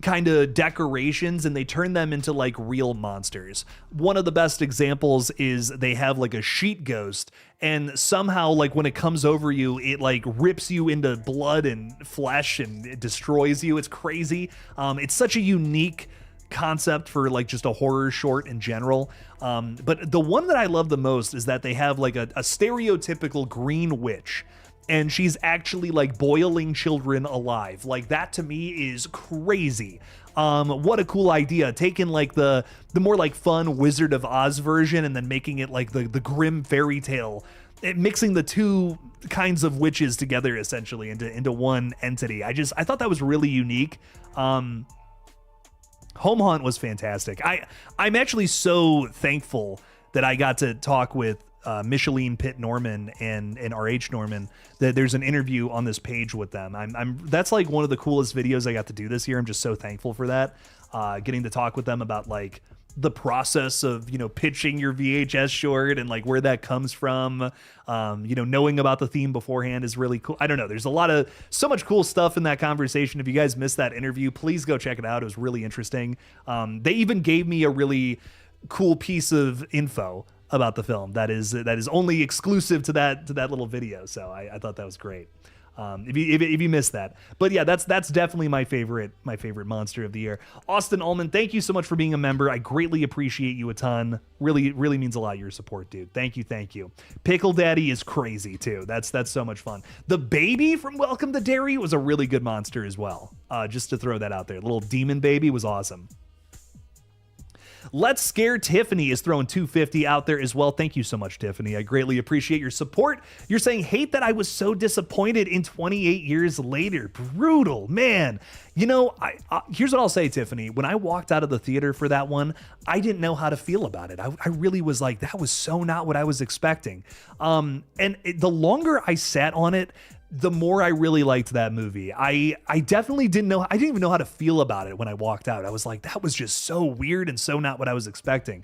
kind of decorations and they turn them into like real monsters. One of the best examples is they have like a sheet ghost, and somehow like when it comes over you, it like rips you into blood and flesh and it destroys you. It's crazy. It's such a unique concept for like just a horror short in general. But the one that I love the most is that they have like a stereotypical green witch, and she's actually like boiling children alive. Like that to me is crazy. What a cool idea. Taking like the more like fun Wizard of Oz version and then making it like the grim fairy tale, mixing the two kinds of witches together essentially into one entity. I thought that was really unique. Home Haunt was fantastic. I'm actually so thankful that I got to talk with Micheline Pitt Norman and RH Norman. That there's an interview on this page with them. That's like one of the coolest videos I got to do this year. I'm just so thankful for that. Getting to talk with them about like the process of, pitching your VHS short and like where that comes from. Knowing about the theme beforehand is really cool. I don't know. There's so much cool stuff in that conversation. If you guys missed that interview, please go check it out. It was really interesting. They even gave me a really cool piece of info about the film that is only exclusive to that little video. So I thought that was great. If you missed that, but yeah, that's definitely my favorite monster of the year. Austin Ullman, thank you so much for being a member. I greatly appreciate you a ton. Really means a lot, your support, dude. Thank you. Pickle Daddy is crazy too. That's so much fun. The baby from Welcome to Derry was a really good monster as well. Just to throw that out there, little demon baby was awesome. Let's Scare Tiffany is throwing 250 out there as well. Thank you so much, Tiffany. I greatly appreciate your support. You're saying, hate that I was so disappointed in 28 years later. Brutal, man. Here's what I'll say, Tiffany. When I walked out of the theater for that one, I didn't know how to feel about it. I really was like, that was so not what I was expecting. The longer I sat on it, the more I really liked that movie. I definitely didn't even know how to feel about it when I walked out. I was like, that was just so weird and so not what I was expecting.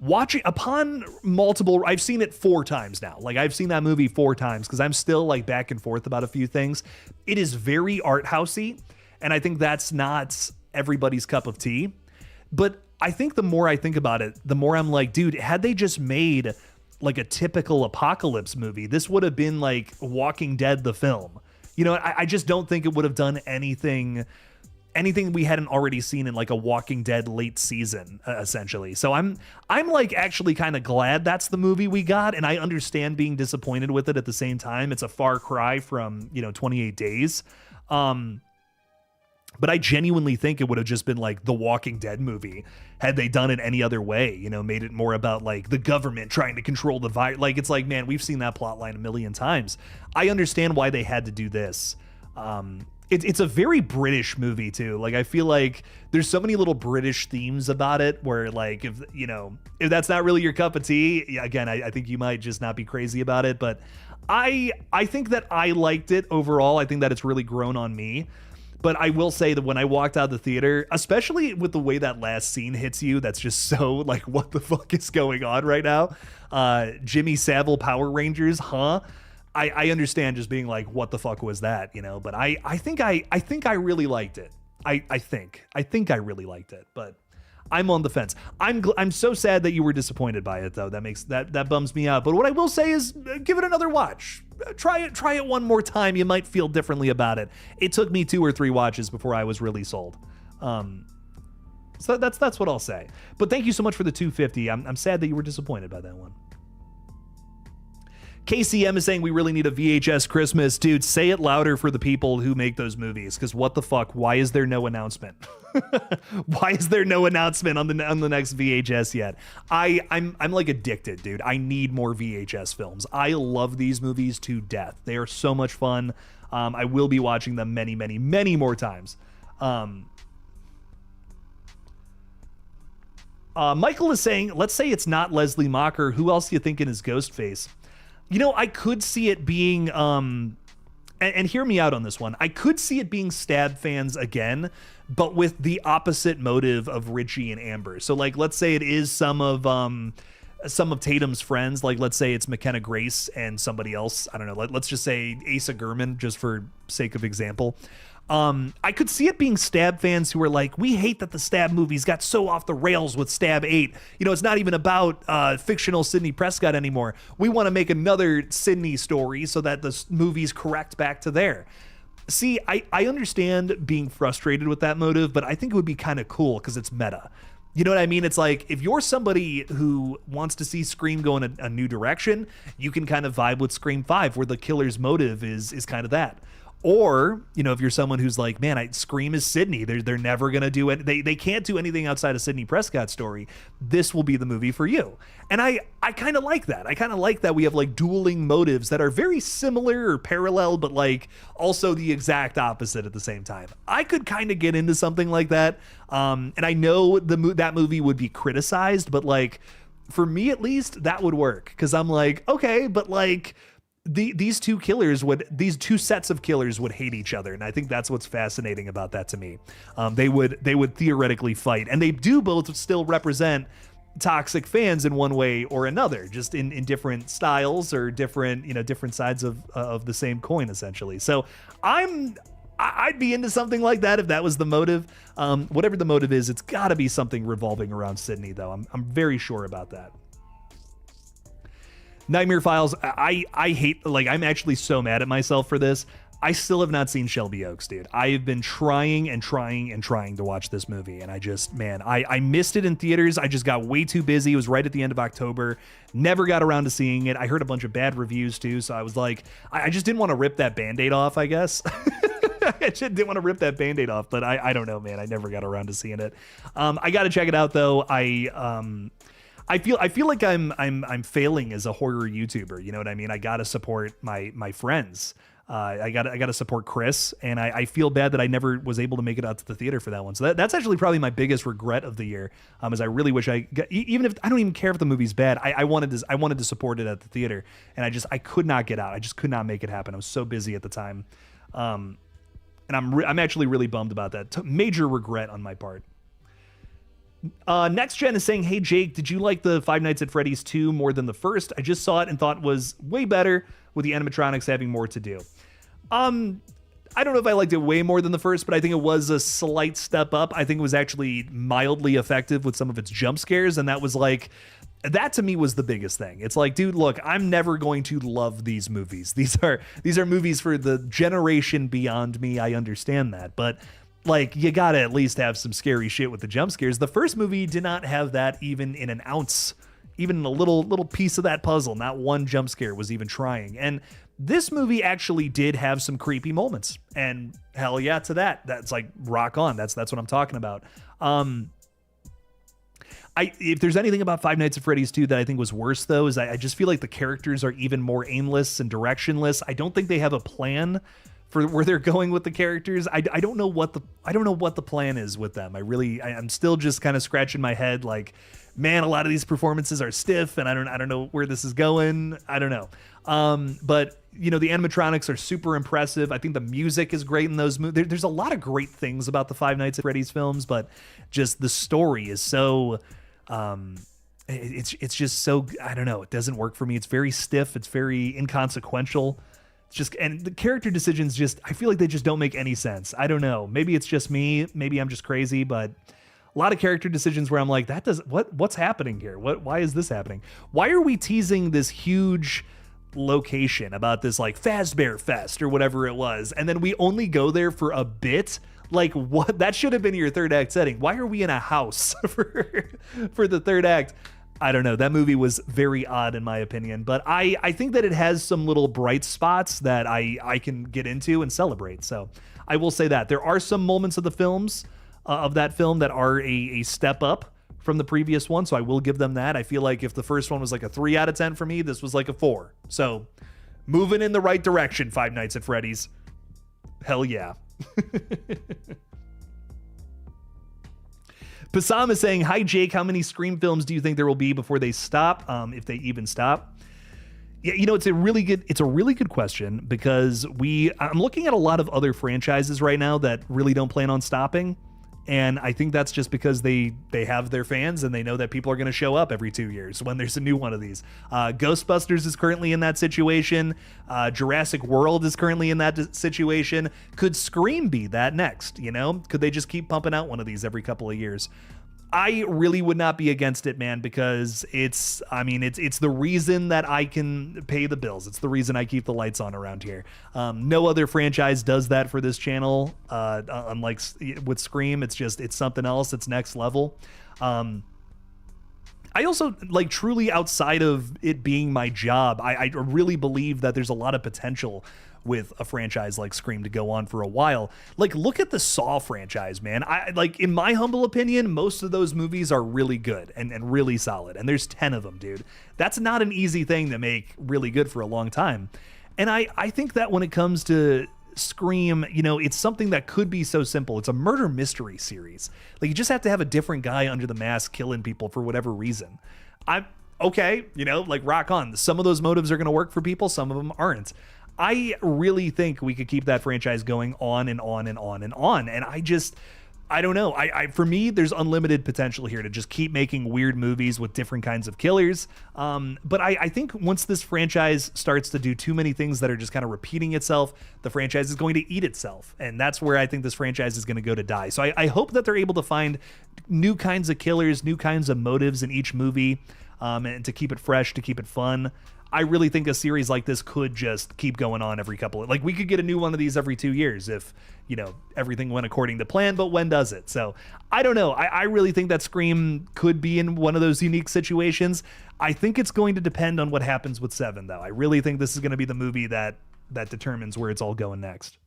Watching upon multiple, I've seen it 4 times now. Like I've seen that movie 4 times because I'm still like back and forth about a few things. It is very art housey, and I think that's not everybody's cup of tea. But I think the more I think about it, the more I'm like, dude, had they just made like a typical apocalypse movie, this would have been like Walking Dead the film. I just don't think it would have done anything we hadn't already seen in like a Walking Dead late season, essentially. So I'm like actually kind of glad that's the movie we got, and I understand being disappointed with it at the same time. It's a far cry from 28 Days. But I genuinely think it would have just been like the Walking Dead movie had they done it any other way, made it more about like the government trying to control the virus. Like, it's like, man, we've seen that plot line a million times. I understand why they had to do this. It's a very British movie too. Like, I feel like there's so many little British themes about it where like, if that's not really your cup of tea, again, I think you might just not be crazy about it. But I think that I liked it overall. I think that it's really grown on me. But I will say that when I walked out of the theater, especially with the way that last scene hits you, that's just so like, what the fuck is going on right now? Jimmy Savile Power Rangers, huh? I understand just being like, what the fuck was that? But I think I really liked it. I think I really liked it, but I'm on the fence. I'm so sad that you were disappointed by it, though. That bums me out. But what I will say is, give it another watch. Try it one more time. You might feel differently about it. It took me 2 or 3 watches before I was really sold. So that's what I'll say. But thank you so much for the 250. I'm sad that you were disappointed by that one. KCM is saying we really need a VHS Christmas. Dude, say it louder for the people who make those movies, because what the fuck? Why is there no announcement? Why is there no announcement on the next VHS yet? I'm like addicted, dude. I need more VHS films. I love these movies to death. They are so much fun. I will be watching them many, many, many more times. Michael is saying, let's say it's not Leslie Mocker. Who else do you think is Ghostface? You know, I could see it being, and hear me out on this one. I could see it being Stab fans again, but with the opposite motive of Richie and Amber. So, like, let's say it is some of Tatum's friends. Like, let's say it's McKenna Grace and somebody else. I don't know. Let's just say Asa Gurman, just for sake of example. I could see it being Stab fans who are like, we hate that the Stab movies got so off the rails with Stab 8. You know, it's not even about fictional Sidney Prescott anymore. We want to make another Sidney story so that the movie's correct back to there. See, I understand being frustrated with that motive, but I think it would be kind of cool because it's meta. You know what I mean? It's like, if you're somebody who wants to see Scream go in a new direction, you can kind of vibe with Scream 5, where the killer's motive is kind of that. Or, you know, if you're someone who's like, man, Scream is Sidney. They're never going to do it. They can't do anything outside of Sidney Prescott's story. This will be the movie for you. And I kind of like that. I kind of like that we have like dueling motives that are very similar or parallel, but like also the exact opposite at the same time. I could kind of get into something like that. And I know that movie would be criticized, but like for me at least, that would work. Because I'm like, okay, but like these two sets of killers would hate each other, and I think that's what's fascinating about that to me. They would theoretically fight, and they do both still represent toxic fans in one way or another, just in different styles or different sides of the same coin, essentially. So I'd be into something like that if that was the motive. Whatever the motive is, it's got to be something revolving around Sidney, though. I'm very sure about that. Nightmare Files, I hate, like, I'm actually so mad at myself for this. I still have not seen Shelby Oaks, dude. I have been trying to watch this movie, and I missed it in theaters. I just got way too busy. It was right at the end of October. Never got around to seeing it. I heard a bunch of bad reviews, too, so I was like, I just didn't want to rip that Band-Aid off, I guess. I just didn't want to rip that Band-Aid off, but I don't know, man. I never got around to seeing it. I got to check it out, though. I feel like I'm failing as a horror YouTuber. You know what I mean? I gotta support my friends. I gotta support Chris, and I feel bad that I never was able to make it out to the theater for that one. So that's actually probably my biggest regret of the year. Is I really wish even if I don't even care if the movie's bad, I wanted to support it at the theater, and I could not get out. I just could not make it happen. I was so busy at the time, and I'm actually really bummed about that. Major regret on my part. Next Gen is saying, hey Jake, did you like the Five Nights at Freddy's 2 more than the first? I just saw it and thought it was way better with the animatronics having more to do. I don't know if I liked it way more than the first, but I think it was a slight step up. I think it was actually mildly effective with some of its jump scares, and that to me was the biggest thing. It's like, dude, look, I'm never going to love these movies. These are movies for the generation beyond me. I understand that, but like, you gotta at least have some scary shit with the jump scares. The first movie did not have that even in an ounce, even in a little piece of that puzzle. Not one jump scare was even trying. And this movie actually did have some creepy moments. And hell yeah to that. That's like rock on. That's what I'm talking about. If there's anything about Five Nights at Freddy's 2 that I think was worse, though, is I just feel like the characters are even more aimless and directionless. I don't think they have a plan for where they're going with the characters. I don't know what the plan is with them. I'm still just kind of scratching my head like, man, a lot of these performances are stiff, and I don't know where this is going. I don't know. But you know, the animatronics are super impressive. I think the music is great in those movies. There's a lot of great things about the Five Nights at Freddy's films, but just the story is so it's just so, I don't know, it doesn't work for me. It's very stiff. It's very inconsequential. And the character decisions I feel like they just don't make any sense. I don't know. Maybe it's just me. Maybe I'm just crazy, but A lot of character decisions where I'm like, what's happening here? Why is this happening? Why are we teasing this huge location about this like Fazbear Fest or whatever it was, and then we only go there for a bit? Like, what? That should have been your third act setting. Why are we in a house for the third act? I don't know. That movie was very odd in my opinion, but I think that it has some little bright spots that I can get into and celebrate. So I will say that there are some moments of the films of that film that are a step up from the previous one. So I will give them that. I feel like if the first one was like a 3 out of 10 for me, this was like a 4. So moving in the right direction, Five Nights at Freddy's. Hell yeah. Passam is saying, hi Jake, how many Scream films do you think there will be before they stop, if they even stop? Yeah, you know, it's a really good question, because I'm looking at a lot of other franchises right now that really don't plan on stopping. And I think that's just because they have their fans and they know that people are going to show up every 2 years when there's a new one of these. Ghostbusters is currently in that situation. Jurassic World is currently in that situation. Could Scream be that next? You know, could they just keep pumping out one of these every couple of years? I really would not be against it, man, because it's the reason that I can pay the bills. It's the reason I keep the lights on around here. No other franchise does that for this channel. Unlike with Scream, it's something else. It's next level. I also, like, truly outside of it being my job, I really believe that there's a lot of potential with a franchise like Scream to go on for a while. Like, look at the Saw franchise, man. In my humble opinion, most of those movies are really good and really solid. And there's 10 of them, dude. That's not an easy thing to make really good for a long time. And I think that when it comes to Scream, you know, it's something that could be so simple. It's a murder mystery series. Like, you just have to have a different guy under the mask killing people for whatever reason. Okay, you know, like, rock on. Some of those motives are going to work for people. Some of them aren't. I really think we could keep that franchise going on and on and on and on. And I don't know. For me, there's unlimited potential here to just keep making weird movies with different kinds of killers. But I think once this franchise starts to do too many things that are just kind of repeating itself, the franchise is going to eat itself. And that's where I think this franchise is going to go to die. So I hope that they're able to find new kinds of killers, new kinds of motives in each movie, and to keep it fresh, to keep it fun. I really think a series like this could just keep going on every like, we could get a new one of these every 2 years if, you know, everything went according to plan, but when does it? So I don't know. I really think that Scream could be in one of those unique situations. I think it's going to depend on what happens with 7, though. I really think this is going to be the movie that determines where it's all going next.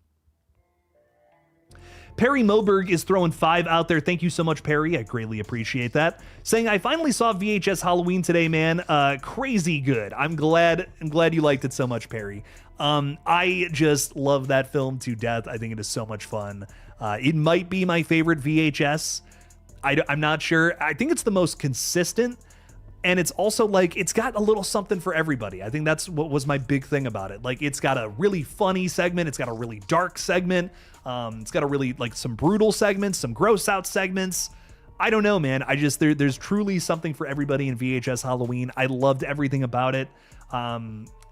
Perry Moberg is throwing 5 out there. Thank you so much, Perry. I greatly appreciate that. Saying, I finally saw VHS Halloween today, man. Crazy good. I'm glad you liked it so much, Perry. I just love that film to death. I think it is so much fun. It might be my favorite VHS. I'm not sure. I think it's the most consistent. And it's also like, it's got a little something for everybody. I think that's what was my big thing about it. Like, it's got a really funny segment. It's got a really dark segment. It's got a really, like, some brutal segments, some gross out segments. I don't know, man. There's truly something for everybody in VHS Halloween. I loved everything about it.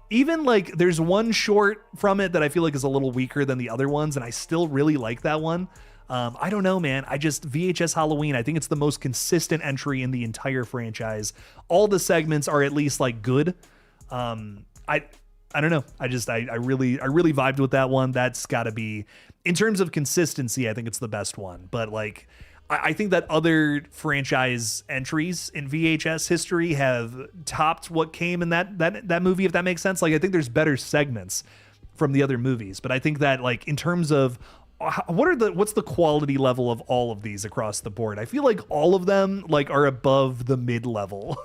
Even, like, there's one short from it that I feel like is a little weaker than the other ones, and I still really like that one. I don't know, man. VHS Halloween, I think it's the most consistent entry in the entire franchise. All the segments are at least, like, good. I don't know. I really vibed with that one. That's gotta be, in terms of consistency, I think it's the best one. But, like, I think that other franchise entries in VHS history have topped what came in that movie, if that makes sense. Like, I think there's better segments from the other movies, but I think that, like, in terms of what's the quality level of all of these across the board? I feel like all of them, like, are above the mid-level,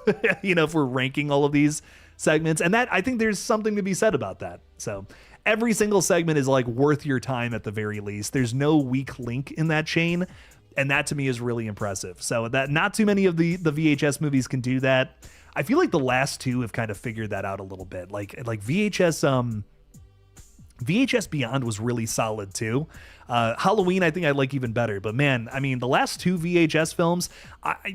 you know, if we're ranking all of these segments. And that, I think there's something to be said about that. So every single segment is, like, worth your time at the very least. There's no weak link in that chain. And that to me is really impressive. So that not too many of the VHS movies can do that. I feel like the last two have kind of figured that out a little bit. Like VHS Beyond was really solid too. Halloween, I think I like even better. But man, I mean, the last two VHS films,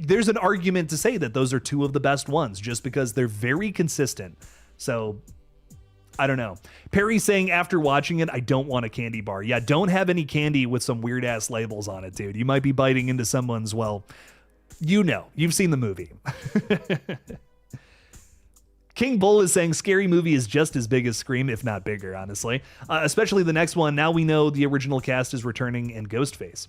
there's an argument to say that those are two of the best ones just because they're very consistent. So I don't know. Perry saying after watching it, I don't want a candy bar. Yeah, don't have any candy with some weird ass labels on it, dude. You might be biting into someone's, well, you know, you've seen the movie. King Bull is saying Scary Movie is just as big as Scream, if not bigger, honestly. Especially the next one. Now we know the original cast is returning in Ghostface.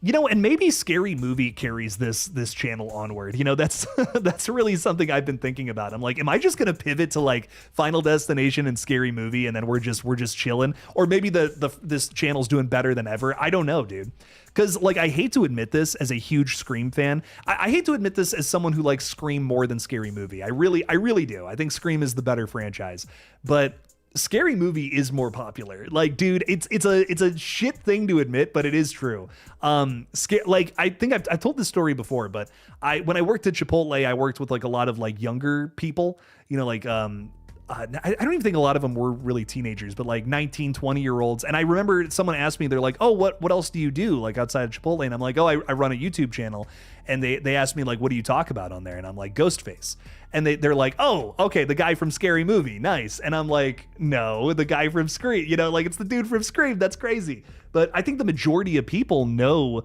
You know, and maybe Scary Movie carries this channel onward. You know, that's that's really something I've been thinking about. I'm like, am I just gonna pivot to like Final Destination and Scary Movie, and then we're just chilling? Or maybe this channel's doing better than ever. I don't know, dude. Because like, I hate to admit this as a huge Scream fan. I hate to admit this as someone who likes Scream more than Scary Movie. I really do. I think Scream is the better franchise, but Scary Movie is more popular. Like, dude, it's a shit thing to admit, but it is true. Like, I think I've told this story before, but when I worked at Chipotle, I worked with like a lot of like younger people, you know, like I don't even think a lot of them were really teenagers, but like 19, 20-year-olds. And I remember someone asked me, they're like, oh, what else do you do like outside of Chipotle? And I'm like, oh, I run a YouTube channel. And they asked me like, what do you talk about on there? And I'm like, Ghostface. And they're like, oh, okay, the guy from Scary Movie, nice. And I'm like, no, the guy from Scream, you know, like it's the dude from Scream. That's crazy. But I think the majority of people know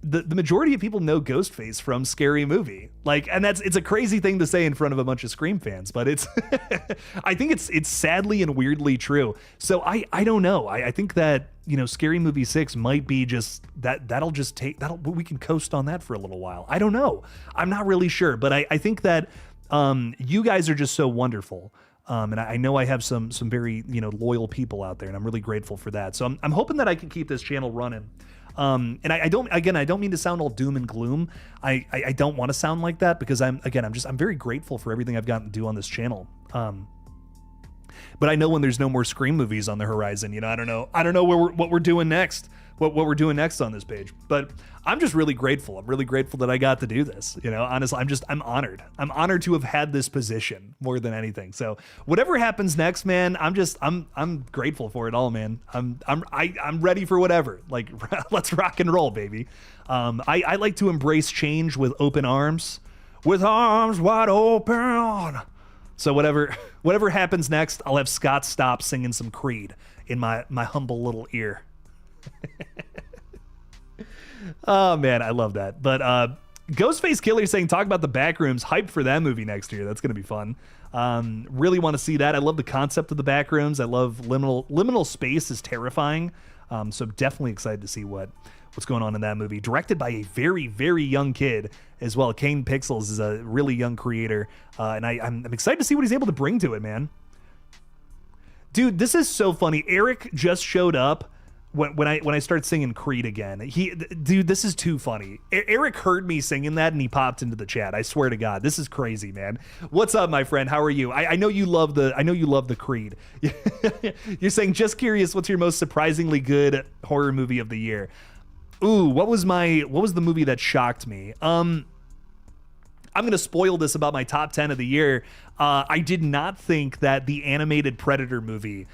the majority of people know Ghostface from Scary Movie. Like, and it's a crazy thing to say in front of a bunch of Scream fans, but it's I think it's sadly and weirdly true. So I don't know. I think that, you know, Scary Movie 6 might be just we can coast on that for a little while. I don't know. I'm not really sure, but I think that you guys are just so wonderful. And I know I have some very, you know, loyal people out there, and I'm really grateful for that. So I'm hoping that I can keep this channel running. And I don't mean to sound all doom and gloom. I don't want to sound like that, because I'm very grateful for everything I've gotten to do on this channel. But I know when there's no more Scream movies on the horizon, you know, I don't know what we're doing next, what we're doing next on this page. But I'm just really grateful. I'm really grateful that I got to do this. You know, honestly, I'm honored. I'm honored to have had this position more than anything. So whatever happens next, man, I'm grateful for it all, man. I'm ready for whatever. Like, let's rock and roll, baby. I like to embrace change with open arms, with arms wide open. So whatever happens next, I'll have Scott stop singing some Creed in my humble little ear. Oh man, I love that. But Ghostface Killer saying, talk about the Backrooms, hyped for that movie next year. That's gonna be fun. Really want to see that. I love the concept of the Backrooms. I love liminal space is terrifying. So definitely excited to see what's going on in that movie. Directed by a very, very young kid as well. Kane Pixels is a really young creator, and I'm excited to see what he's able to bring to it, man. Dude, this is so funny. Eric just showed up when I start singing Creed again. Dude, this is too funny. Eric heard me singing that and he popped into the chat. I swear to God, this is crazy, man. What's up, my friend? How are you? I know you love the Creed. You're saying, just curious, what's your most surprisingly good horror movie of the year? Ooh, what was the movie that shocked me? I'm gonna spoil this about my top 10 of the year. I did not think that the animated Predator movie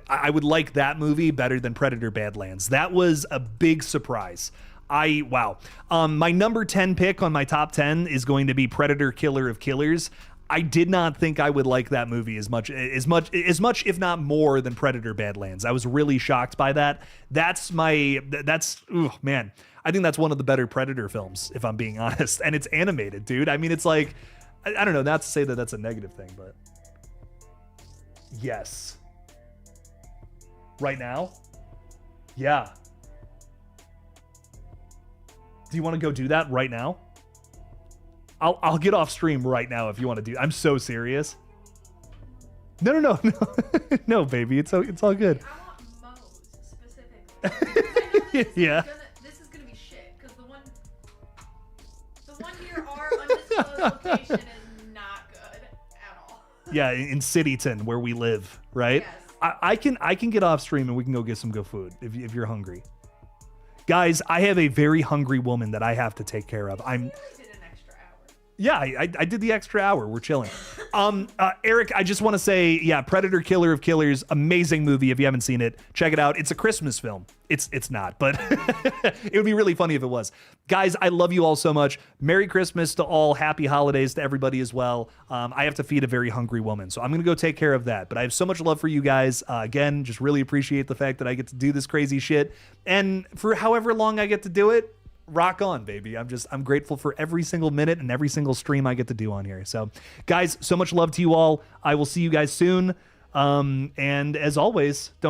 I would like that movie better than Predator Badlands. That was a big surprise. Wow. My number 10 pick on my top 10 is going to be Predator Killer of Killers. I did not think I would like that movie as much, if not more, than Predator Badlands. I was really shocked by that. Man, I think that's one of the better Predator films, if I'm being honest. And it's animated, dude. I mean, it's like, I don't know, not to say that that's a negative thing, but yes. Right now? Yeah. Do you want to go do that right now? I'll get off stream right now if you want to do. I'm so serious. No. No, baby. It's all good. I want Moe's specifically. Yeah. This is gonna be shit, because the one near our undisclosed location is not good at all. Yeah, in Cityton, where we live, right? Yes. I can get off stream and we can go get some good food if you're hungry. Guys, I have a very hungry woman that I have to take care of. You only did an extra hour. Yeah, I did the extra hour. We're chilling. Eric, I just want to say, yeah, Predator Killer of Killers, amazing movie. If you haven't seen it, check it out. It's a Christmas film. It's not, but it would be really funny if it was. Guys, I love you all so much. Merry Christmas to all. Happy holidays to everybody as well. I have to feed a very hungry woman, so I'm going to go take care of that. But I have so much love for you guys. Again, just really appreciate the fact that I get to do this crazy shit. And for however long I get to do it, rock on, baby. I'm grateful for every single minute and every single stream I get to do on here. So guys, so much love to you all. I will see you guys soon. And as always, don't